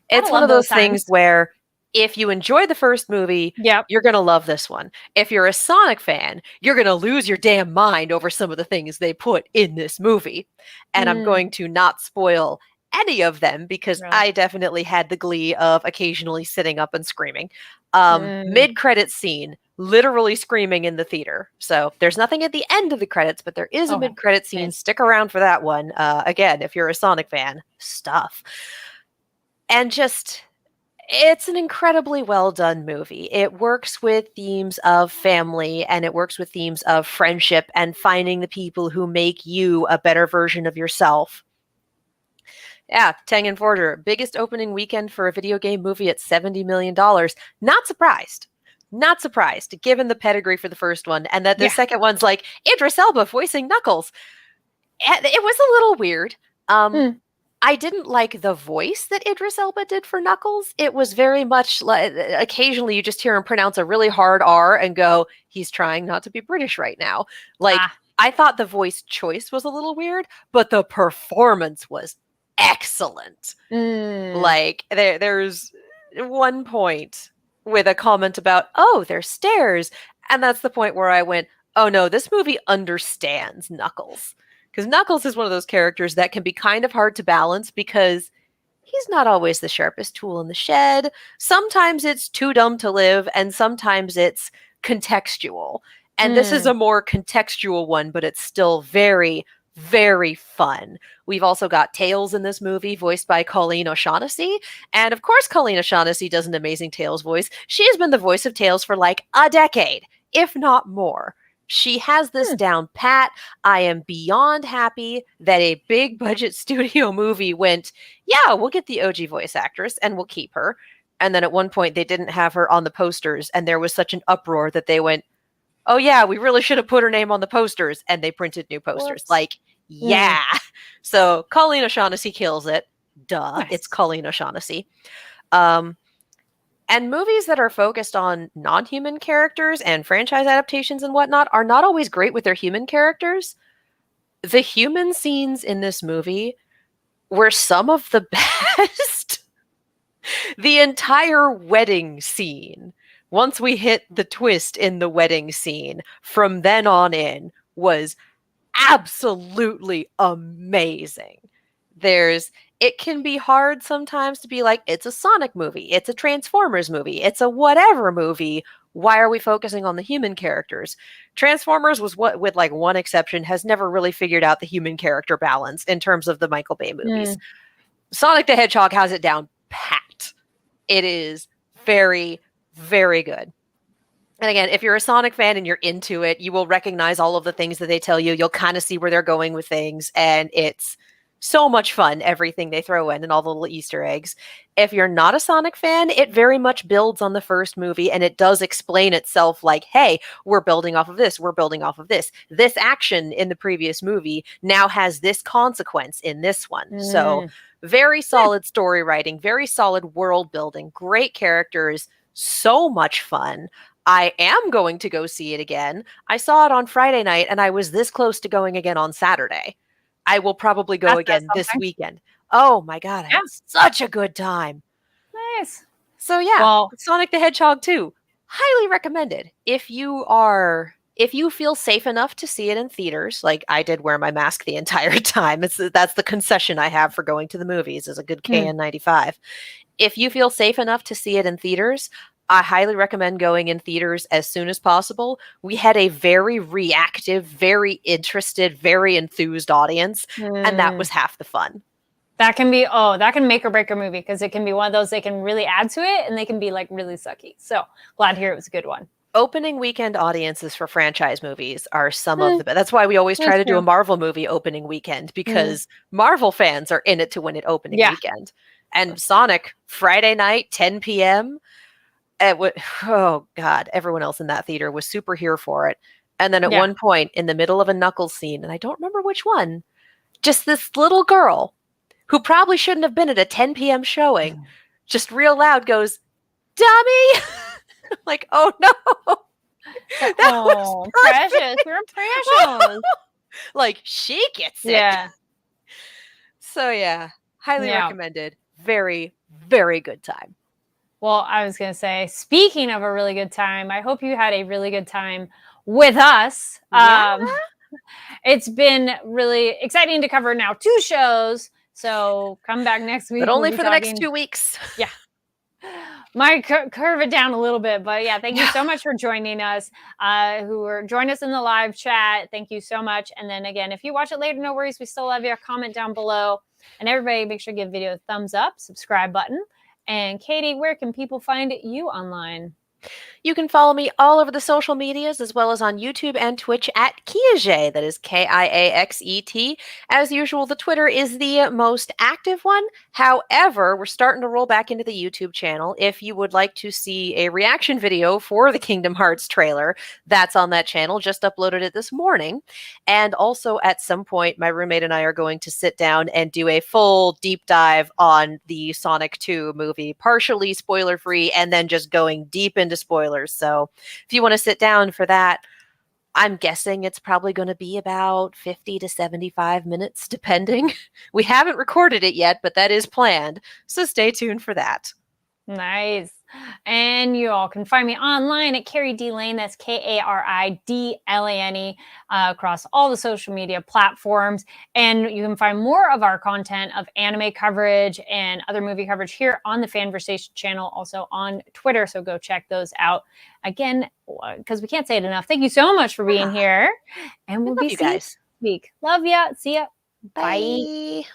It's one of those things where if you enjoy the first movie, you're going to love this one. If you're a Sonic fan, you're going to lose your damn mind over some of the things they put in this movie. And I'm going to not spoil any of them because I definitely had the glee of occasionally sitting up and screaming. Mid-credits scene, literally screaming in the theater. So there's nothing at the end of the credits, but there is a mid-credit scene. Stick around for that one. Again, if you're a Sonic fan, stuff. And just, it's an incredibly well done movie. It works with themes of family, and it works with themes of friendship and finding the people who make you a better version of yourself. Yeah, Tengen Forger, biggest opening weekend for a video game movie at $70 million. Not surprised. Not surprised, given the pedigree for the first one, and that the second one's like Idris Elba voicing Knuckles. It was a little weird. I didn't like the voice that Idris Elba did for Knuckles. It was very much like, occasionally you just hear him pronounce a really hard R and go, he's trying not to be British right now. Like, I thought the voice choice was a little weird, but the performance was excellent. Like, there's one point with a comment about, oh, there's stairs. And that's the point where I went, oh no, this movie understands Knuckles. Because Knuckles is one of those characters that can be kind of hard to balance because he's not always the sharpest tool in the shed. Sometimes it's too dumb to live, and sometimes it's contextual. And this is a more contextual one, but it's still very, very fun. We've also got Tails in this movie, voiced by Colleen O'Shaughnessy. And of course, Colleen O'Shaughnessy does an amazing Tails voice. She has been the voice of Tails for like a decade, if not more. She has this down pat. I am beyond happy that a big budget studio movie went, yeah, we'll get the OG voice actress and we'll keep her. And then at one point they didn't have her on the posters, and there was such an uproar that they went, oh yeah, we really should have put her name on the posters, and they printed new posters. Like, yeah. So Colleen O'Shaughnessy kills it. Duh. Nice. It's Colleen O'Shaughnessy. And movies that are focused on non-human characters and franchise adaptations and whatnot are not always great with their human characters. The human scenes in this movie were some of the best. The entire wedding scene, once we hit the twist in the wedding scene, from then on in, was absolutely amazing. It can be hard sometimes to be like, it's a Sonic movie, it's a Transformers movie, it's a whatever movie. Why are we focusing on the human characters? Transformers was what, with like one exception, has never really figured out the human character balance in terms of the Michael Bay movies. Sonic the Hedgehog has it down pat. It is very, very good. And again, if you're a Sonic fan and you're into it, you will recognize all of the things that they tell you. You'll kind of see where they're going with things, and it's so much fun, everything they throw in and all the little Easter eggs. If you're not a Sonic fan, it very much builds on the first movie, and it does explain itself like, hey, we're building off of this, we're building off of this. This action in the previous movie now has this consequence in this one. So very solid story writing, very solid world building, great characters, so much fun. I am going to go see it again. I saw it on Friday night, and I was this close to going again on Saturday. I will probably go again this weekend. Oh my God, I had such a good time. Nice. So yeah, Sonic the Hedgehog 2, highly recommended. If you feel safe enough to see it in theaters, like I did wear my mask the entire time. That's the concession I have for going to the movies, is a good KN95. If you feel safe enough to see it in theaters, I highly recommend going in theaters as soon as possible. We had a very reactive, very interested, very enthused audience, and that was half the fun. That can be, that can make or break a movie because it can be one of those they can really add to it and they can be like really sucky. So glad to hear it was a good one. Opening weekend audiences for franchise movies are some of the best. That's why we always try That's to do a true. Marvel movie opening weekend, because Marvel fans are in it to win it opening Yeah. weekend. And Sonic, Friday night, 10 p.m. Oh God, everyone else in that theater was super here for it. And then at Yeah. one point in the middle of a Knuckles scene, and I don't remember which one, just this little girl who probably shouldn't have been at a 10 p.m. showing, just real loud goes, "Dummy!" Like, oh no. That was Precious. perfect. We're precious. Like, she gets it. Yeah. So yeah, highly Yeah. recommended. Very, very good time. Well, I was going to say, speaking of a really good time, I hope you had a really good time with us. Yeah. It's been really exciting to cover now 2 shows. So come back next week. But only we'll for the next 2 weeks. Yeah. Might curve it down a little bit, but yeah, thank you so much for joining us. Join us in the live chat. Thank you so much. And then again, if you watch it later, no worries. We still love you. Comment down below. And everybody, make sure to give the video a thumbs up, subscribe button. And Katie, where can people find you online? You can follow me all over the social medias, as well as on YouTube and Twitch at Kiaxet. That is Kiaxet. As usual, the Twitter is the most active one. However, we're starting to roll back into the YouTube channel. If you would like to see a reaction video for the Kingdom Hearts trailer, that's on that channel. Just uploaded it this morning. And also, at some point, my roommate and I are going to sit down and do a full deep dive on the Sonic 2 movie, partially spoiler-free, and then just going deep into spoilers. So if you want to sit down for that, I'm guessing it's probably going to be about 50 to 75 minutes, depending. We haven't recorded it yet, but that is planned. So stay tuned for that. Nice. And you all can find me online at Carrie D Lane. That's KARIDLANE across all the social media platforms. And you can find more of our content of anime coverage and other movie coverage here on the Fanversation channel, also on Twitter. So go check those out. Again, because we can't say it enough, thank you so much for being here. And we'll be seeing you next week. Love ya. See ya. Bye. Bye.